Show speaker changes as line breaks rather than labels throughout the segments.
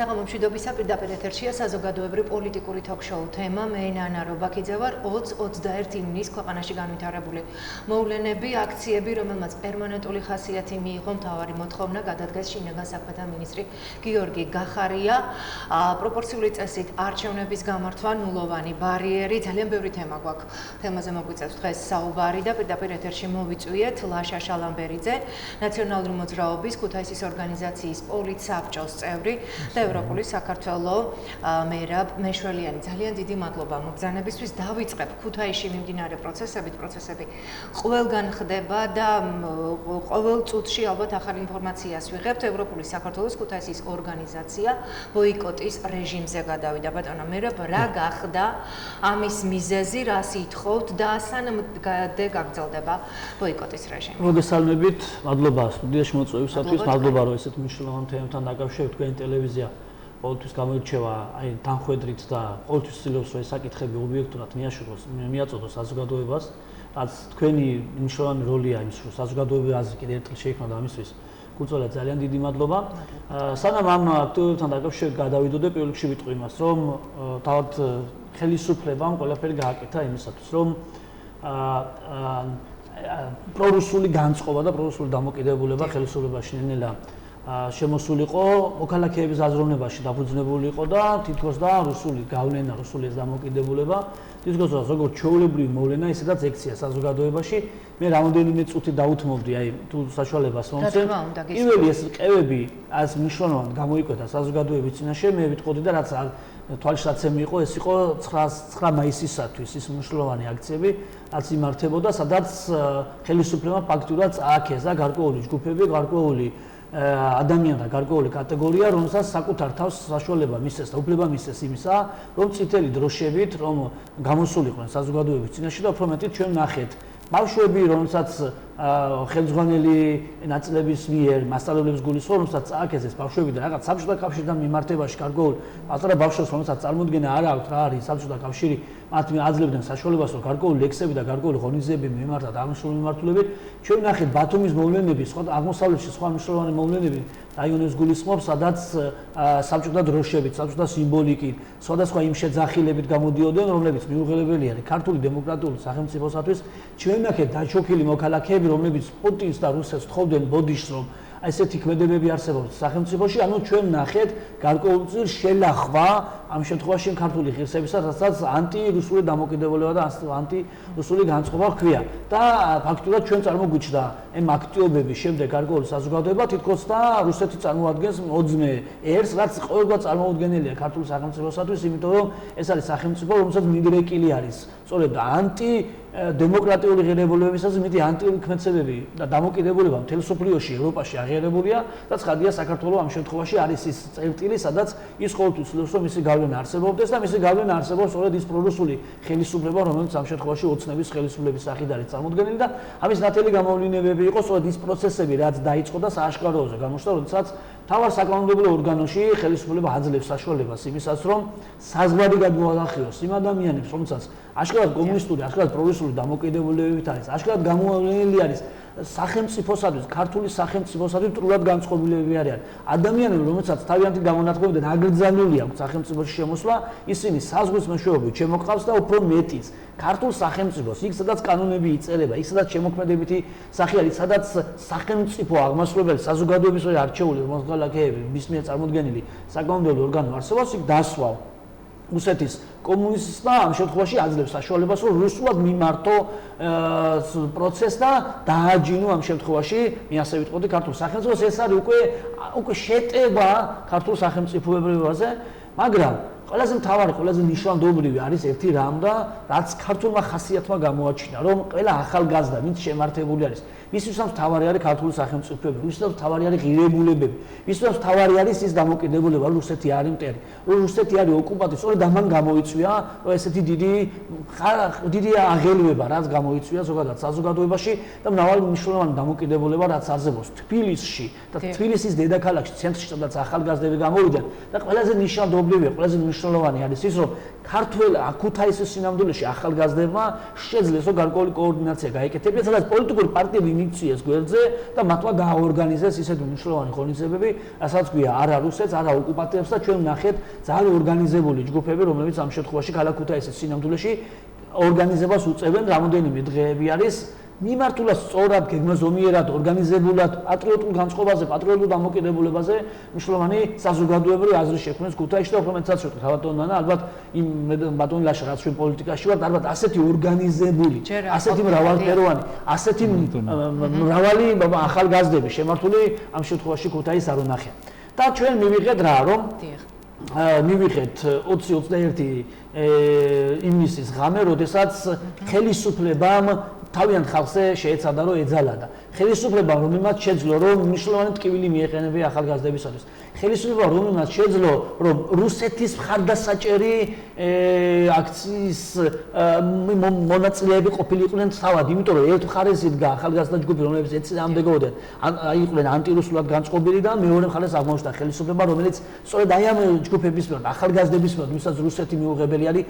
საღამომშვიდობისა პირდაპირ ეთერშია საზოგადოებრივ პოლიტიკური ток-შოუ თემა მე ნანა რობაქიძე ვარ 20-21 ივნისს ქვეყანაში განვითარებული მოვლენები, აქციები, რომელმაც პერმანენტული ხასიათი მიიღო მთავარი მოთხოვნა გადადგეს შინაგან საქმეთა მინისტრი გიორგი გახარია პროპორციული წესით არჩევნების გამართვა ნულოვანი ბარიერი ძალიან ბევრი თემა გვაქვს თემაზე მოგვიწევს დღეს საუბარი და პირდაპირ ეთერში მოვიწვიეთ ლაშა შალამბერიძე ნაციონალური მოძრაობის ქუთაისის ორგანიზაციის პოლიტსაბჭოს წევრი და ევროპული საქართველოს მერაბ მეშველიანი ძალიან დიდი მადლობა მოგზანებისთვის დავიწყებ ქუთაისში მიმდინარე პროცესები ყველგან ხდება და ყოველ წუთში ალბათ ახალი ინფორმაციას ვიღებთ ევროპული საქართველოს ქუთაისის ორგანიზაცია ბოიკოტის რეჟიმზე გადავიდა ბატონო მერაბ რა გახდა ამის მიზეზი რას ითხოვთ და სანამ გაგრძელდება ბოიკოტის რეჟიმი
მოგესალმებით მადლობა სტუდიაში მოწვევისათვის მადლობა რომ ესეთ მნიშვნელოვან თემებთან დაკავშირებით თქვენი ტელევიზია ყოველთვის გამოირჩევა აი თანხვედრით და ყოველთვის ცდილობს რომ ეს საკითხები ობიექტურად მიაწოდოს საზოგადოებას რაც თქვენი მნიშვნელოვანი როლია იმის რომ საზოგადოების აზრი კიდევ ერთხელ შეიქმნა და ამისთვის გუწევთ ძალიან დიდი მადლობა სანამ ამ აქტივობებთან დაკავშირებით გადავიდოდე პირველ რიგში ვიტყვი იმას რომ თავად ხელისუფლებამ ყველაფერი გააკეთა იმისათვის რომ პრორუსული განწყობა და პრორუსული დამოკიდებულება ხელისუფლებაში ნელ-ნელა შემოსულიყო მოქალაქეების აზროვნებაში დაფუძნებული იყო და თითქოს და რუსული გავლენა, რუსული დამოკიდებულება თითქოს როგორც ჩვეულებრივი მოვლენა, ისედაც ექცია საზოგადოებაში. მე რამოდენიმე წუთი დაუთმობდი აი თუ საშუალებას მომცემ. პირველი ეს ყევები as მნიშვნელოვნად გამოიკვეთა საზოგადოების წინაშე, მე ვიტყოდი და რაც თვალშისაცემი იყო, ეს იყო 9 მაისისათვის ის მნიშვნელოვანი აქციები, რაც იმართებოდა, სადაც ხელისუფლებამ ფაქტურად წააქეზა გარკვეული ჯგუფები, გარკვეული ადამიანთა გარკვეული კატეგორია, რომელსაც საკუთარ თავს საშუალება მისცეს და უფლება მისცეს იმისა, რომ წითელი დროშებით, რომ გამოსულიყვნენ საზოგადოების წინაშე და უფრო მეტიც ჩვენ ნახეთ ბავშვები, რომელსაც ხელმძღვანელი ნაწილების მიერ მასწავლებლებს გულისხმობს, რომელსაც წააქეზეს ბავშვები და რაღაც საბჭოთა კავშირთან მიმართებაში გარკვეულ პატარა ბავშვებს, რომელსაც წარმოუდგენა არ აქვს რა არის საბჭოთა კავშირი, მათ აძლევდნენ საშუალებას, რომ გარკვეული ლექსები და გარკვეული ღონისძიებები მიმართათ აღნიშნული მიმართულებით. ჩვენ ნახეთ ბათუმის მოვლენები, სხვა აღმოსავლეთში სხვა მნიშვნელოვანი მოვლენები რაიონებს გულისხმობს, სადაც საბჭოთა დროშებით, საბჭოთა სიმბოლიკით, სხვადასხვა იმ შეძახილებით გამოდიოდნენ, რომლებიც მიუღებელია ქართული დემოკრატიული სახელმწიფოსათვის. ჩვენ ნახეთ დაჩოქილი მოქალაქეები, რომლებიც პუტინს და რუსეთს თხოვდნენ ბოდიშს, რომ ესეთი ქმედებები არსებობს სახელმწიფოში, ანუ ჩვენ ნახეთ გარკვეულწილ შელახვა ამ შემთხვევაში ქართული ღირსებისა, რასაც ანტირუსული დამოკიდებულება და ანტირუსული განწყობა ჰქვია. და ფაქტურად ჩვენ წარმოგვიჩნდა ამ აქტიობების შემდეგ გარკვეული საზოგადოება თითქოს და რუსეთი წარმოადგენს მოძმე ერს, რაც ყოველგვარ წარმოუდგენელია ქართული სახელმწიფოსათვის, იმიტომ რომ ეს არის სახელმწიფო, რომელსაც მინდრეკილი არის. სწორედ დემოკრატიული ღირებულებებისას მეტი ანტიქმედებები და დამოკიდებულება მთელ სოფლიოში, ევროპაში აღიარებულია და ცხადია საქართველოს ამ შემთხვევაში არის ის წერტილი, სადაც ის ყოველთვის ცდილობს რომ მისი გავლენა არსებობდეს და მისი გავლენა არსებობს სწორედ ის პრორუსული ხელისუფლება, რომელიც ამ შემთხვევაში ოცნების ხელისუფლების სახით არის წარმოდგენილი და ამის ნათელი გამოვლინებები იყო სწორედ ის პროცესები, რაც დაიწყო და სააშკაროზე გამოჩნდა, როდესაც თავარ საკანონმდებლო ორგანოში ხელისუფლება აძლევს საშუალებას იმისას, რომ საზღვარი გადმოალახიოს იმ ადამიანებს, რომელსაც აშკარად კომუნისტური, აშკარად პრორუსული დამოკიდებულებებით არის, აშკარად გამოვლენილი არის სახელმწიფოსათვის, ქართული სახელმწიფოსათვის ტრულად განწყობილები არიან. ადამიანები, რომელსაც თავიანთი გამონათქვამიდან აგრძანული აქვს სახელმწიფოში შემოსვლა, ისინი საზღვრის მეშვეობით შემოყავს და უფრო მეტიც ქართულ სახელმწიფოს, იქ სადაც კანონები იწერება, იქ სადაც შემოქმედებითი სახე არის, სადაც სახელმწიფო აღმასრულებელი საზოგადოების მიერ არჩეული მოქალაქეები, მის მიერ წარმოდგენილი საკანონმდებლო ორგანო არსებობს, იქ დასვავ რუსეთის კომუნისტმა ამ შემთხვევაში აძლევს საშუალებას, რომ რუსულად მიმართო პროცესს და დააჯინო ამ შემთხვევაში, მე ასე ვიტყოდი ქართულ სახელმწიფოს, ეს არის უკვე შეტევა ქართულ სახელმწიფოებრივაზე, მაგრამ ყველაზე მთავარი, ყველაზე ნიშანდობლივი არის ერთი რამ და რაც ქართულმა ხასიათმა გამოაჩინა, რომ ყველა ახალგაზრდა, ვინც შემართებული არის, მისთვისაც მთავარი არის ქართული სახელმწიფოები, მისთვისაც მთავარი არის ღირებულებები, მისთვისაც მთავარი არის ის დამოკიდებულება, რომ რუსეთი არის მტერი, რომ რუსეთი არის ოკუპანტი, სწორედ ამან გამოიწვია, რომ ესეთი დიდი აღელვება, რაც გამოიწვია ზოგადად საზოგადოებაში და მრავალი მნიშვნელოვანი დამოკიდებულება, რაც არსებობს თბილისში და თბილისის დედაქალაქში, ცენტრში, სადაც ახალგაზრდები გამოვიდნენ და ყველაზე ნიშანდობლივია, ყველაზე მნიშვნელოვანი არის ის, რომ ქართველ ქუთაისის სინამდვილეში ახალგაზრდებმა შეძლეს, რომ გარკვეული კოორდინაცია გაეკეთებინა, სადაც პოლიტიკური პარტიები მიწიეს გვერდზე და მათმა გააორგანიზეს ისეთი მნიშვნელოვანი ღონისძიებები, რასაც გვია არა რუსეთს, არა ოკუპანტებს და ჩვენ ვნახეთ ძალიან ორგანიზებული ჯგუფები, რომლებიც ამ შემთხვევაში ქალაქ ქუთაისის სინამდვილეში ორგანიზებას უწევენ, რამოდენიმე დღეები არის მიმართულად სწორად, გეგმაზომიერად, ორგანიზებულად, პატრიოტულ განწყობაზე, პატრიოტულ დამოკიდებულებაზე მნიშვნელოვანი საზოგადოებრივი აზრი შექმნეს ქუთაისში და უფრო მეტად ვიტყვი ბატონო, ალბათ იმ ბატონი ლაშა რაც ჩვენ პოლიტიკაში ვართ, ალბათ ასეთი ორგანიზებული, ასეთი მრავალფეროვანი, ასეთი მრავალი ახალგაზრდები შემართული ამ შემთხვევაში ქუთაისს არ უნახია. და ჩვენ მივიღეთ რა, რომ მივიღეთ 20-21 ივნისის ღამე, როდესაც ხელისუფლებამ თავიანთ ხალხზე შეეცადა რომ ეძალადა. ხელისუფლება რომელმაც შეძლო რომ მნიშვნელოვანი ტკივილი მიეყენებია ახალგაზრდებისათვის. ხელისუფლება რომელმაც შეძლო რომ რუსეთის მხარდასაჭერი აქციის მონაწილეები ყოფილიყვნენ თავად, იმიტომ რომ ერთ მხარეს იდგა ახალგაზრდა ჯგუფი, რომლებიც ეწინააღმდეგებოდნენ, იყვნენ ანტირუსულად განწყობილი და მეორე მხარეს აღმოჩნდა ხელისუფლება, რომელიც სწორედ აი ამ ჯგუფების მიერ, ახალგაზრდების მიერ, ვისაც რუსეთი მიუღებელი არის,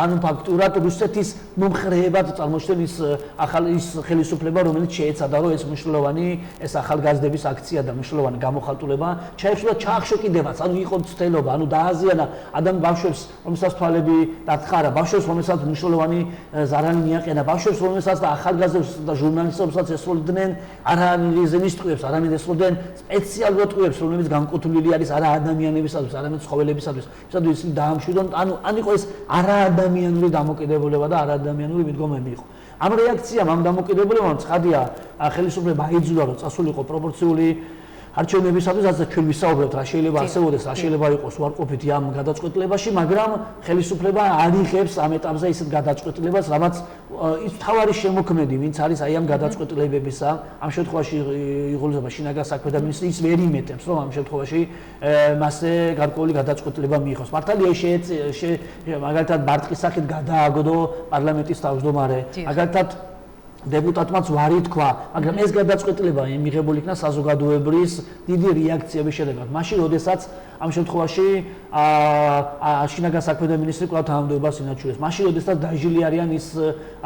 ანუ ფაქტურად რუსეთის მომხრეებად წარმოჩნდეს ის ხელისუფლება, რომელიც შეეცადა რომ ეს მნიშვნელოვანი ეს ახალგაზრდების აქცია და მნიშვნელოვანი გამოხატულება ჩაეშურა ჩაახშოკიდებაც, ანუ იყო ცდელობა, ანუ დააზიანა ადამიან ბავშვებს, რომელსაც თვალები დათხარა, ბავშვებს, რომელსაც მნიშვნელოვანი ზარალი მიაყენა, ბავშვებს, რომელსაც და ახალგაზრდებს და ჟურნალისტებსაც ესრულდნენ არა რეზენის ტყუებს, არამედ ესრულდნენ სპეციალურ ტყუებს, რომლებიც განკუთვნილი არის არა ადამიანებისათვის, არამედ ცხოველებისათვის. ისედაც ისინი დაამშვიდონ, ანუ იყო ეს არაადამიანური დამოკიდებულება და არაადამიანური მიდგომები იყო. ამ რეაქციამ, ამ დამოკიდებულებამ ცხადია ხელისუფლება აიძულა რომ წასულიყო პროპორციული არჩევნებისათვის, რაც ჩვენ ვისაუბრებთ, რა შეიძლება არსებობდეს, რა შეიძლება იყოს უარყოფითი ამ გადაწყვეტილებაში, მაგრამ ხელისუფლება არ იღებს ამ ეტაპზე ისეთ გადაწყვეტილებას, რამაც ის თავარი შემოქმედი, ვინც არის აი ამ გადაწყვეტილებებისა, ამ შემთხვევაში იღულება შინაგან საქმეთა მინისტრი, ის ვერ იმეტებს, რომ ამ შემთხვევაში მასზე გარკვეული გადაწყვეტილება მიიღოს. მართალია მაგალითად ბარტყის სახით გადააგდო პარლამენტის თავმჯდომარე, მაგალითად დეპუტატმაც ვარი თქვა, მაგრამ ეს გადაწყვეტილება მიღებული იქნა საზოგადოებრივი დიდი რეაქციების შედეგად. მაშინ, როდესაც ამ შემთხვევაში შინაგან საქმეთა მინისტრი კვლავ თანამდებობას ინარჩუნებს. მაშინ, როდესაც დაჟილი არიან ის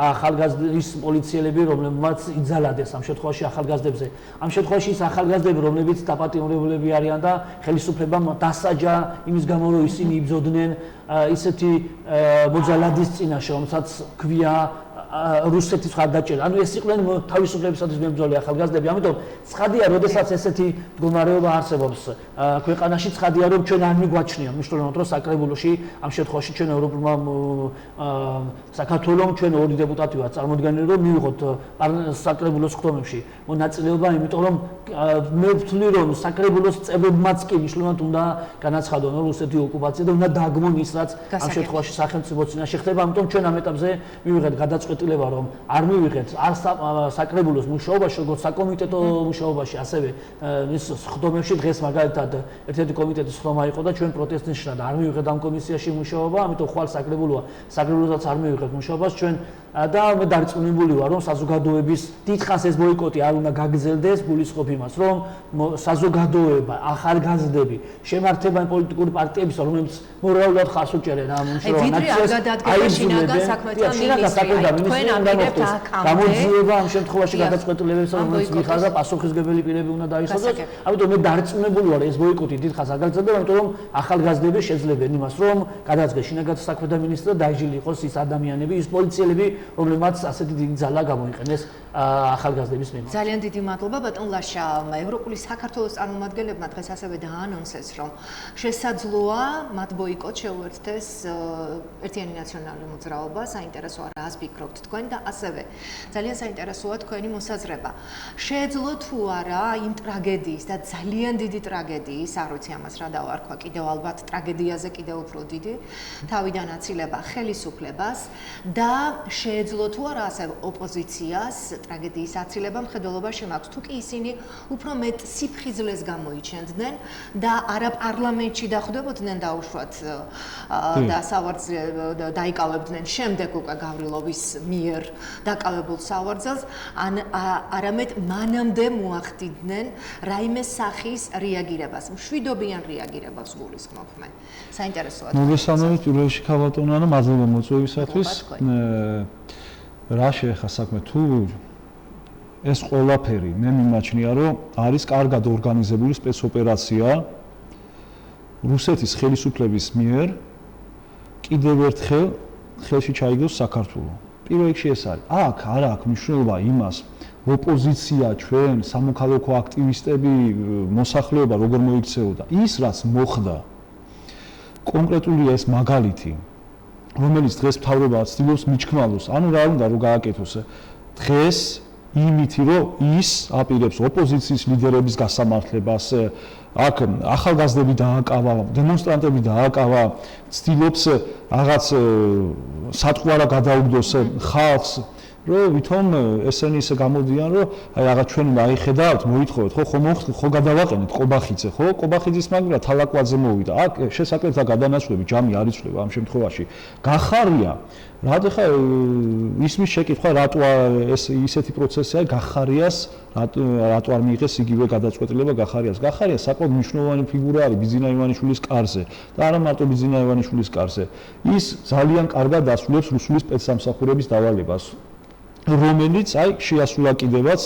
ახალგაზრდის პოლიციელები, რომლებმაც იძალადეს ამ შემთხვევაში ახალგაზრდებზე. ამ შემთხვევაში ის ახალგაზრდები, რომლებიც დაპატიმრებულები არიან და ხელისუფლებამ დასაჯა იმის გამო, რომ ისინი იბრძოდნენ ისეთი მოძალადის წინაშე, რომელსაც ქვია რუსეთის მხარდაჭერა. ანუ ეს იყვნენ თავისუფლებისათვის მებრძოლი ახალგაზრდები. ამიტომ ცხადია, როდესაც ესეთი მდგომარეობა არსებობს ქვეყანაში, ცხადია, რომ ჩვენ არ მიგვაჩნია მნიშვნელოვნად, რომ საკრებულოში ამ შემთხვევაში ჩვენ ევროპულმა საქართველოს ჩვენ ორი დეპუტატი ვართ წარმოდგენილი, რომ მივიღოთ საკრებულოს ხდომებში მონაწილეობა, იმიტომ რომ მე ვთვლი, რომ საკრებულოს წევრებმაც კი მნიშვნელოვნად უნდა განაცხადონ რუსეთის ოკუპაცია და უნდა დაგმონ ის, რაც ამ შემთხვევაში სახელმწიფო წინაშე ხდება. ამიტომ ჩვენ ამ ეტაპზე მივიღეთ გადაწყვეტილება, რომ არ მივიღეთ არ საკრებულოს მუშაობაში, როგორც საკომიტეტო მუშაობაში, ასევე ის ხდომებში. დღეს მაგალითად ერთ-ერთი კომიტეტის ხდომა იყო და ჩვენ პროტესტის ნიშნად არ მივიღეთ ამ კომისიაში მუშაობა, ამიტომ ხვალ საკრებულოსაც არ მივიღეთ მუშაობას ჩვენ და მე დარწმუნებული ვარ, რომ საზოგადოების დიდხანს ეს ბოიკოტი არ უნდა გაგრძელდეს, გულისხმობ იმას, რომ საზოგადოება, ახალგაზრდები, შემართება პოლიტიკური პარტიებისა, რომლებიც მორალურად ხას უჭერენ ამ მუშაობას.
ვიდრე არ გადადგება შინაგან საქმეთა მინისტრი,
გამოძიება ამ შემთხვევაში გადაწყვეტილებებს, რომელიც მიხარდა პასუხისმგებელი პირები უნდა დაიხადოს. ამიტომ მე დარწმუნებული ვარ, ეს ბოიკოტი დიდხანს არ გაგრძელდება, იმიტომ რომ ახალგაზრდები შეძლებენ იმას, რომ გადაწყდეს შინაგან საქმეთა მინისტრი და დაიჯილი იყოს ის ადამიანები, ის პოლიციელები, რომლებმაც ასეთი დიდი ძალა გამოიყენეს ახალგაზრდების მიმართ.
ძალიან დიდი მადლობა ბატონ ლაშა. ევროპული საქართველოს წარმომადგენლებმა დღეს ასევე დაანონსეს, რომ შესაძლოა მათ ბოიკოტ შეუერთდეს ერთიანი ნაციონალური მოძრაობა. საინტერესოა რას ფიქრობთ თქვენ და ასევე ძალიან საინტერესოა თქვენი მოსაზრება. შეეძლო თუ არა იმ ტრაგედიის და ძალიან დიდი ტრაგედიის, არ ვიცი ამას რა დავარქვა, კიდევ ალბათ ტრაგედიაზე კიდევ უფრო დიდი, თავიდან აცილება ხელისუფლებას და შეეძლო თუ არა ასევე ოპოზიციას ტრაგედიის აცილება მხედველობა შემაქვს, თუ კი ისინი უფრო მეტ სიფხიზლეს გამოიჩენდნენ და არა პარლამენტში დახვდებოდნენ დაუშვათ და სავარძელს დაიკავებდნენ შემდეგ უკვე გავრილოვის მიერ დაკავებულ სავარძელს, არამედ მანამდე მოახდინდნენ რაიმე სახის რეაგირებას, მშვიდობიან რეაგირებას გულისხმობ მე. საინტერესოა.
მოგესალმებით პირველში ქალბატონო, მადლობა მოწვევისათვის. რა შეეხა საქმე თუ ეს ყველაფერი მე მიმაჩნია, რომ არის კარგად ორგანიზებული სპეცოპერაცია რუსეთის ხელისუფლების მიერ კიდევ ერთხელ ხელში ჩაიგდოს საქართველო. პირველ რიგში ეს არის. აქ არ აქვს მნიშვნელობა იმას, ოპოზიცია, ჩვენ, სამოქალაქო აქტივისტები, მოსახლეობა როგორ მოიქცეოდა. ის რაც მოხდა კონკრეტულია ეს მაგალითი, რომელიც დღეს მთავრობა ცდილობს მიჩქმალოს, ანუ რა უნდა რომ გააკეთოს დღეს იმითი რომ ის აპირებს ოპოზიციის ლიდერების გასამართლებას, აქ ახალგაზრდები დააკავა, დემონსტრანტები დააკავა, ცდილობს რაღაც სატყვარა გადაუგდოს ხალხს, რომ ვითომ ესენი ისე გამოდიან, რომ აი რაღაც ჩვენ აიხედავთ, მოითხოვეთ, ხო გადავაყენეთ ყობახიძე, ხო? ყობახიძის მაგალითად თალაკვაძე მოვიდა. აქ შესაძლოა გადანაცვლები ჯამი არ იცვლება ამ შემთხვევაში. გახარია, რადგან ხა ისმის შეკითხვა რატო ეს ისეთი პროცესია, გახარიას რატო არ მიიღეს იგივე გადაწყვეტილება გახარიას. გახარია საკმაოდ მნიშვნელოვანი ფიგურა არის ბიძინა ივანიშვილის კარზე და არა მარტო ბიძინა ივანიშვილის კარზე. ის ძალიან კარგად ასრულებს რუსული სპეცსამსახურების დავალებას. რომელიც აი შეასრულა კიდევაც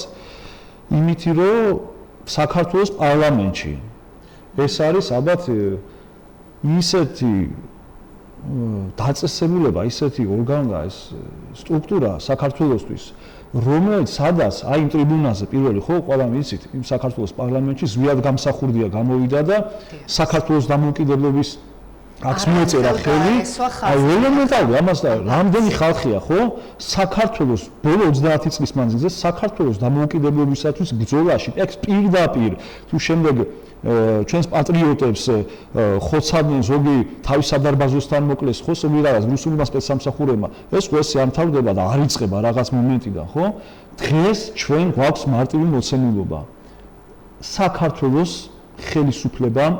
იმითი რომ საქართველოს პარლამენტში ეს არის ალბათ ისეთი დაწესებულება, ისეთი ორგანო და ეს სტრუქტურა საქართველოსთვის, რომელიც სადაც აი იმ ტრიბუნაზე პირველი ხო ყველა ვიცით იმ საქართველოს პარლამენტში ზვიად გამსახურდია გამოვიდა და საქართველოს დამოუკიდებლობის აქ მოეწერა ხელი, აი ელემენტარული ამას და რამდენი ხალხია ხო საქართველოს ბოლო 30 წლის მანძილზე საქართველოს დამოუკიდებლობისათვის ბრძოლაში ეგ პირდაპირ თუ შემდეგ ჩვენს პატრიოტებს ხოცავდნენ ზოგი თავის სადარბაზოსთან მოკლეს ხო ზოგი რაღაც რუსულმა სპეცსამსახურებმა ეს ყველასი ამთავრდება და არ იწყება რაღაც მომენტიდან ხო დღეს ჩვენ გვაქვს მარტივი მოცემულობა საქართველოს ხელისუფლებამ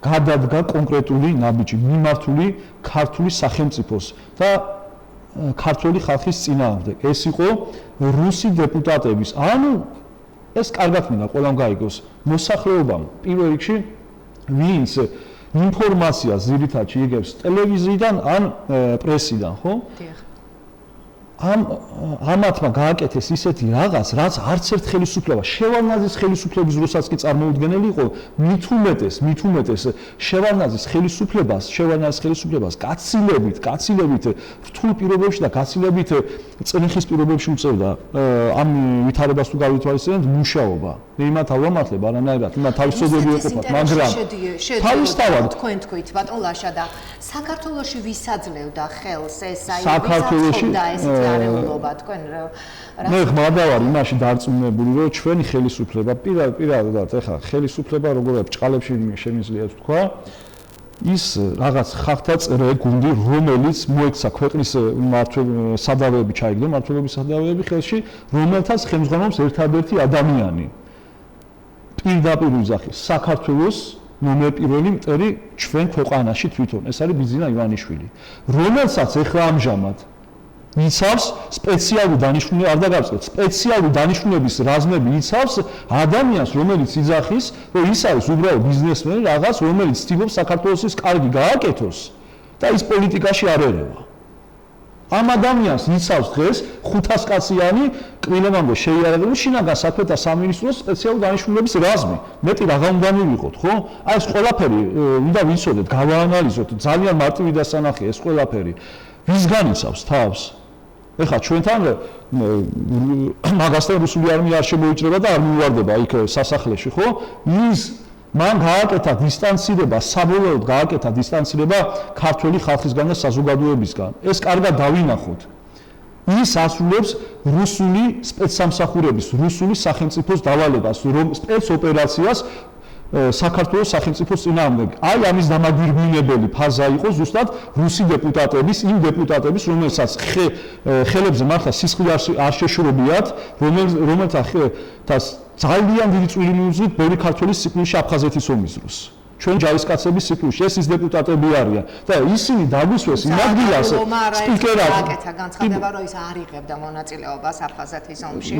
გადადგა კონკრეტული ნაბიჯი მიმართული ქართული სახელმწიფოს და ქართული ხალხის წინააღმდეგ. ეს იყო რუსი დეპუტატების, ანუ ეს კარგად მინდა ყველამ გაიგოს, მოსახლეობამ პირველ რიგში ვინც ინფორმაციას ძირითადად იგებს ტელევიზიიდან ან პრესიდან, ხო? ამათმა გააკეთეს ისეთი რაღაც, რაც არც ერთ ხელისუფლებას, შევარნაძის ხელისუფლების დროსაც კი წარმოუდგენელი იყო, მით უმეტეს შევარნაძის ხელისუფლებას გაცილებით რთულ პირობებში და გაცილებით წნეხის პირობებში უწევდა ამ ვითარებას თუ გავითვალისწინებთ მუშაობა. მე იმათ ავამართლებ არანაირად, იმათ თავისებები ეყოფათ, მაგრამ თავისთავად
თქვენ თქვით, ბატონ ლაშა და საქართველოში ვისაძლევდა ხელს ეს აი
საქართველოში
არეულობა თქვენ
მე ხმადავარ იმაში დარწმუნებული რომ ჩვენი ხელისუფლება პირადად ეხლა ხელისუფლება როგორია ბჭყალებში შემიძლია თქვა ის რაღაც ხალხთა წრე გუნდი რომელიც მოექცა ქვეყნის სადავეები ჩაიგდო მმართველობის სადავეები ხელში რომელთაც ხელმძღვანელობს ერთადერთი ადამიანი პირდაპირ ვიზახი საქართველოს ნომერ პირველი მტერი ჩვენ ქვეყანაში თვითონ ეს არის ბიძინა ივანიშვილი რომელსაც ეხლა ამჟამად იცავს სპეციალური დანიშნულება არ დაგავწყეთ სპეციალური დანიშნულების რაზმები იცავს ადამიანს რომელიც იძახის რომ ის არის უბრალოდ ბიზნესმენი რაღაც რომელიც ცდილობს საქართველოს კარგი გააკეთოს და ის პოლიტიკაში არ ერევა ამ ადამიანს იცავს დღეს 500 კაციანი კრილემამდე შეიარაღებული შინაგან საქმეთა სამინისტროს სპეციალური დანიშნულების რაზმი მეტი რაღა უნდა მივიღოთ ხო აი ეს ყველაფერი უნდა ვიცოდეთ გავაანალიზოთ ძალიან მარტივი დასანახია ეს ყველაფერი ვისგან იცავს თავს ეხლა ჩვენთან მაგასთან რუსული არმია არ შემოიჭრება და არ მივარდება იქ სასახლეში ხო ის მან გააკეთა დისტანცირება საბოლოოდ გააკეთა დისტანცირება ქართული ხალხისგან და საზოგადოებისგან ეს კარგად დავინახოთ ის ასრულებს რუსული სპეცსამსახურების რუსული სახელმწიფოს დავალებას რომ სპეცოპერაციას საქართველოს სახელმწიფოს წინააღმდეგ. აი ამის დამაგვირგვინებელი ფაზა იყო ზუსტად რუსი დეპუტატების, იმ დეპუტატების, რომელსაც ხელებზე მართლა სისხლი არ შეშრობიათ, რომელთაც ძალიან დიდი წვლილი მიუძღვით ბევრი ქართველის სიკვდილში აფხაზეთის ომის დროს. ჩვენ ჯარისკაცების სიკვდილში ეს ის დეპუტატები არიან და ისინი დაგვისვეს იმ ადგილას სპიკერად
აკეთა განცხადება რომ ის არ იღებდა მონაწილეობას აფხაზეთის ომში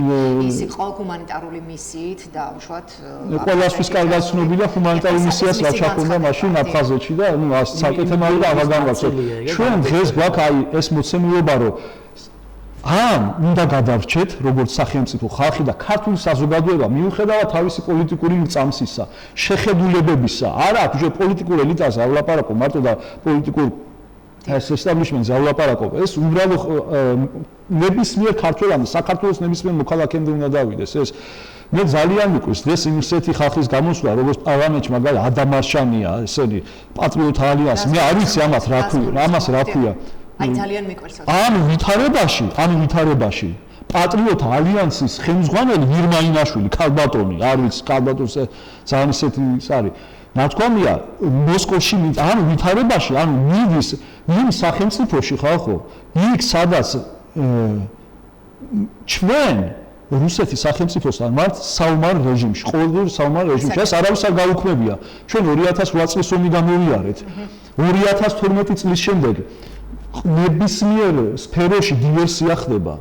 ის იყო ჰუმანიტარული მისიით და უშუალოდ
ყველასთვის კარგად ცნობილია ჰუმანიტარული მისიას რა ჩახუნდა მაშინ აფხაზეთში და ნუ საკეთემალი და აღარ განვაცოთ ჩვენ დღეს გვაქვს აი ეს მოცემულობა რომ ამ უნდა გადარჩეთ როგორც სახელმწიფო ხალხი და ქართული საზოგადოება მიუხედავად თავისი პოლიტიკური მწამსისა, შეხედულებებისა, არა აქვს პოლიტიკურ ელიტაზე ავლაპარაკო მარტო და პოლიტიკურ ეს establishment-ზე ავლაპარაკო, ეს უბრალოდ ნებისმიერ ქართველამდე, საქართველოს ნებისმიერ მოქალაქემდე უნდა დავიდეს ეს. მე ძალიან მიყვარს დღეს იმისეთი ხალხის გამოსვლა, როგორც პარლამენტში მაგალითად ადამარშანია, ესენი პატრიოტ ალიანსი, მე არ ვიცი ამას რა ქვია.
აი ძალიან მიყვარს.
ამ ვითარებაში პატრიოტ ალიანსის ხელმძღვანელი ვირმაინაშვილი, ქალბატონი, არ ვიცი, ქალბატონს ძალიან ისეთი ის არის. ნათქვამია მოსკოვში ამ ვითარებაში, ანუ მიდის იმ სახელმწიფოში ხალხო, იქ სადაც ჩვენ რუსეთის სახელმწიფოსთან მართ საომარ რეჟიმში, ყოველდღიურ საომარ რეჟიმში, ეს არავის არ გაუქმებია. ჩვენ 2008 წლის ომი გამოვიარეთ. 2012 წლის შემდეგ ნებისმიერ სფეროში დივერსია ხდება.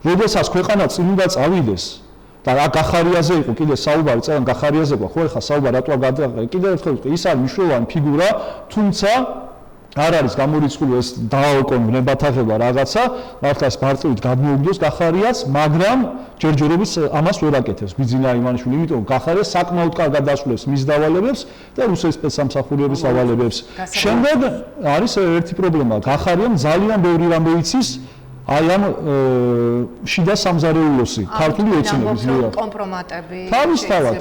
როდესაც ქვეყანა წინ უნდა წავიდეს და გახარიაზე იყო კიდე საუბარი, წელან გახარიაზე ყო, ხო ეხა საუბარი რატო გადაყრა? კიდე ერთხელ ის არის მნიშვნელოვანი ფიგურა, თუმცა არ არის გამორიცხული ეს დააოკონ ნებათაღება რაღაცა, მართლა ეს ბარტივით გადმოუგდოს გახარიას, მაგრამ ჯერჯერობით ამას ვერ აკეთებს ბიძინა ივანიშვილი, იმიტომ გახარია საკმაოდ კარგად დასრულებს მის დავალებებს და რუსეთის სპეცსამსახურების დავალებებს. შემდეგ არის ერთი პრობლემა, გახარიამ ძალიან ბევრი რამე იცის აი ამ შიდა სამზარეულოსი, ქართული ოცნების
კომპრომატები.
თავისთავად,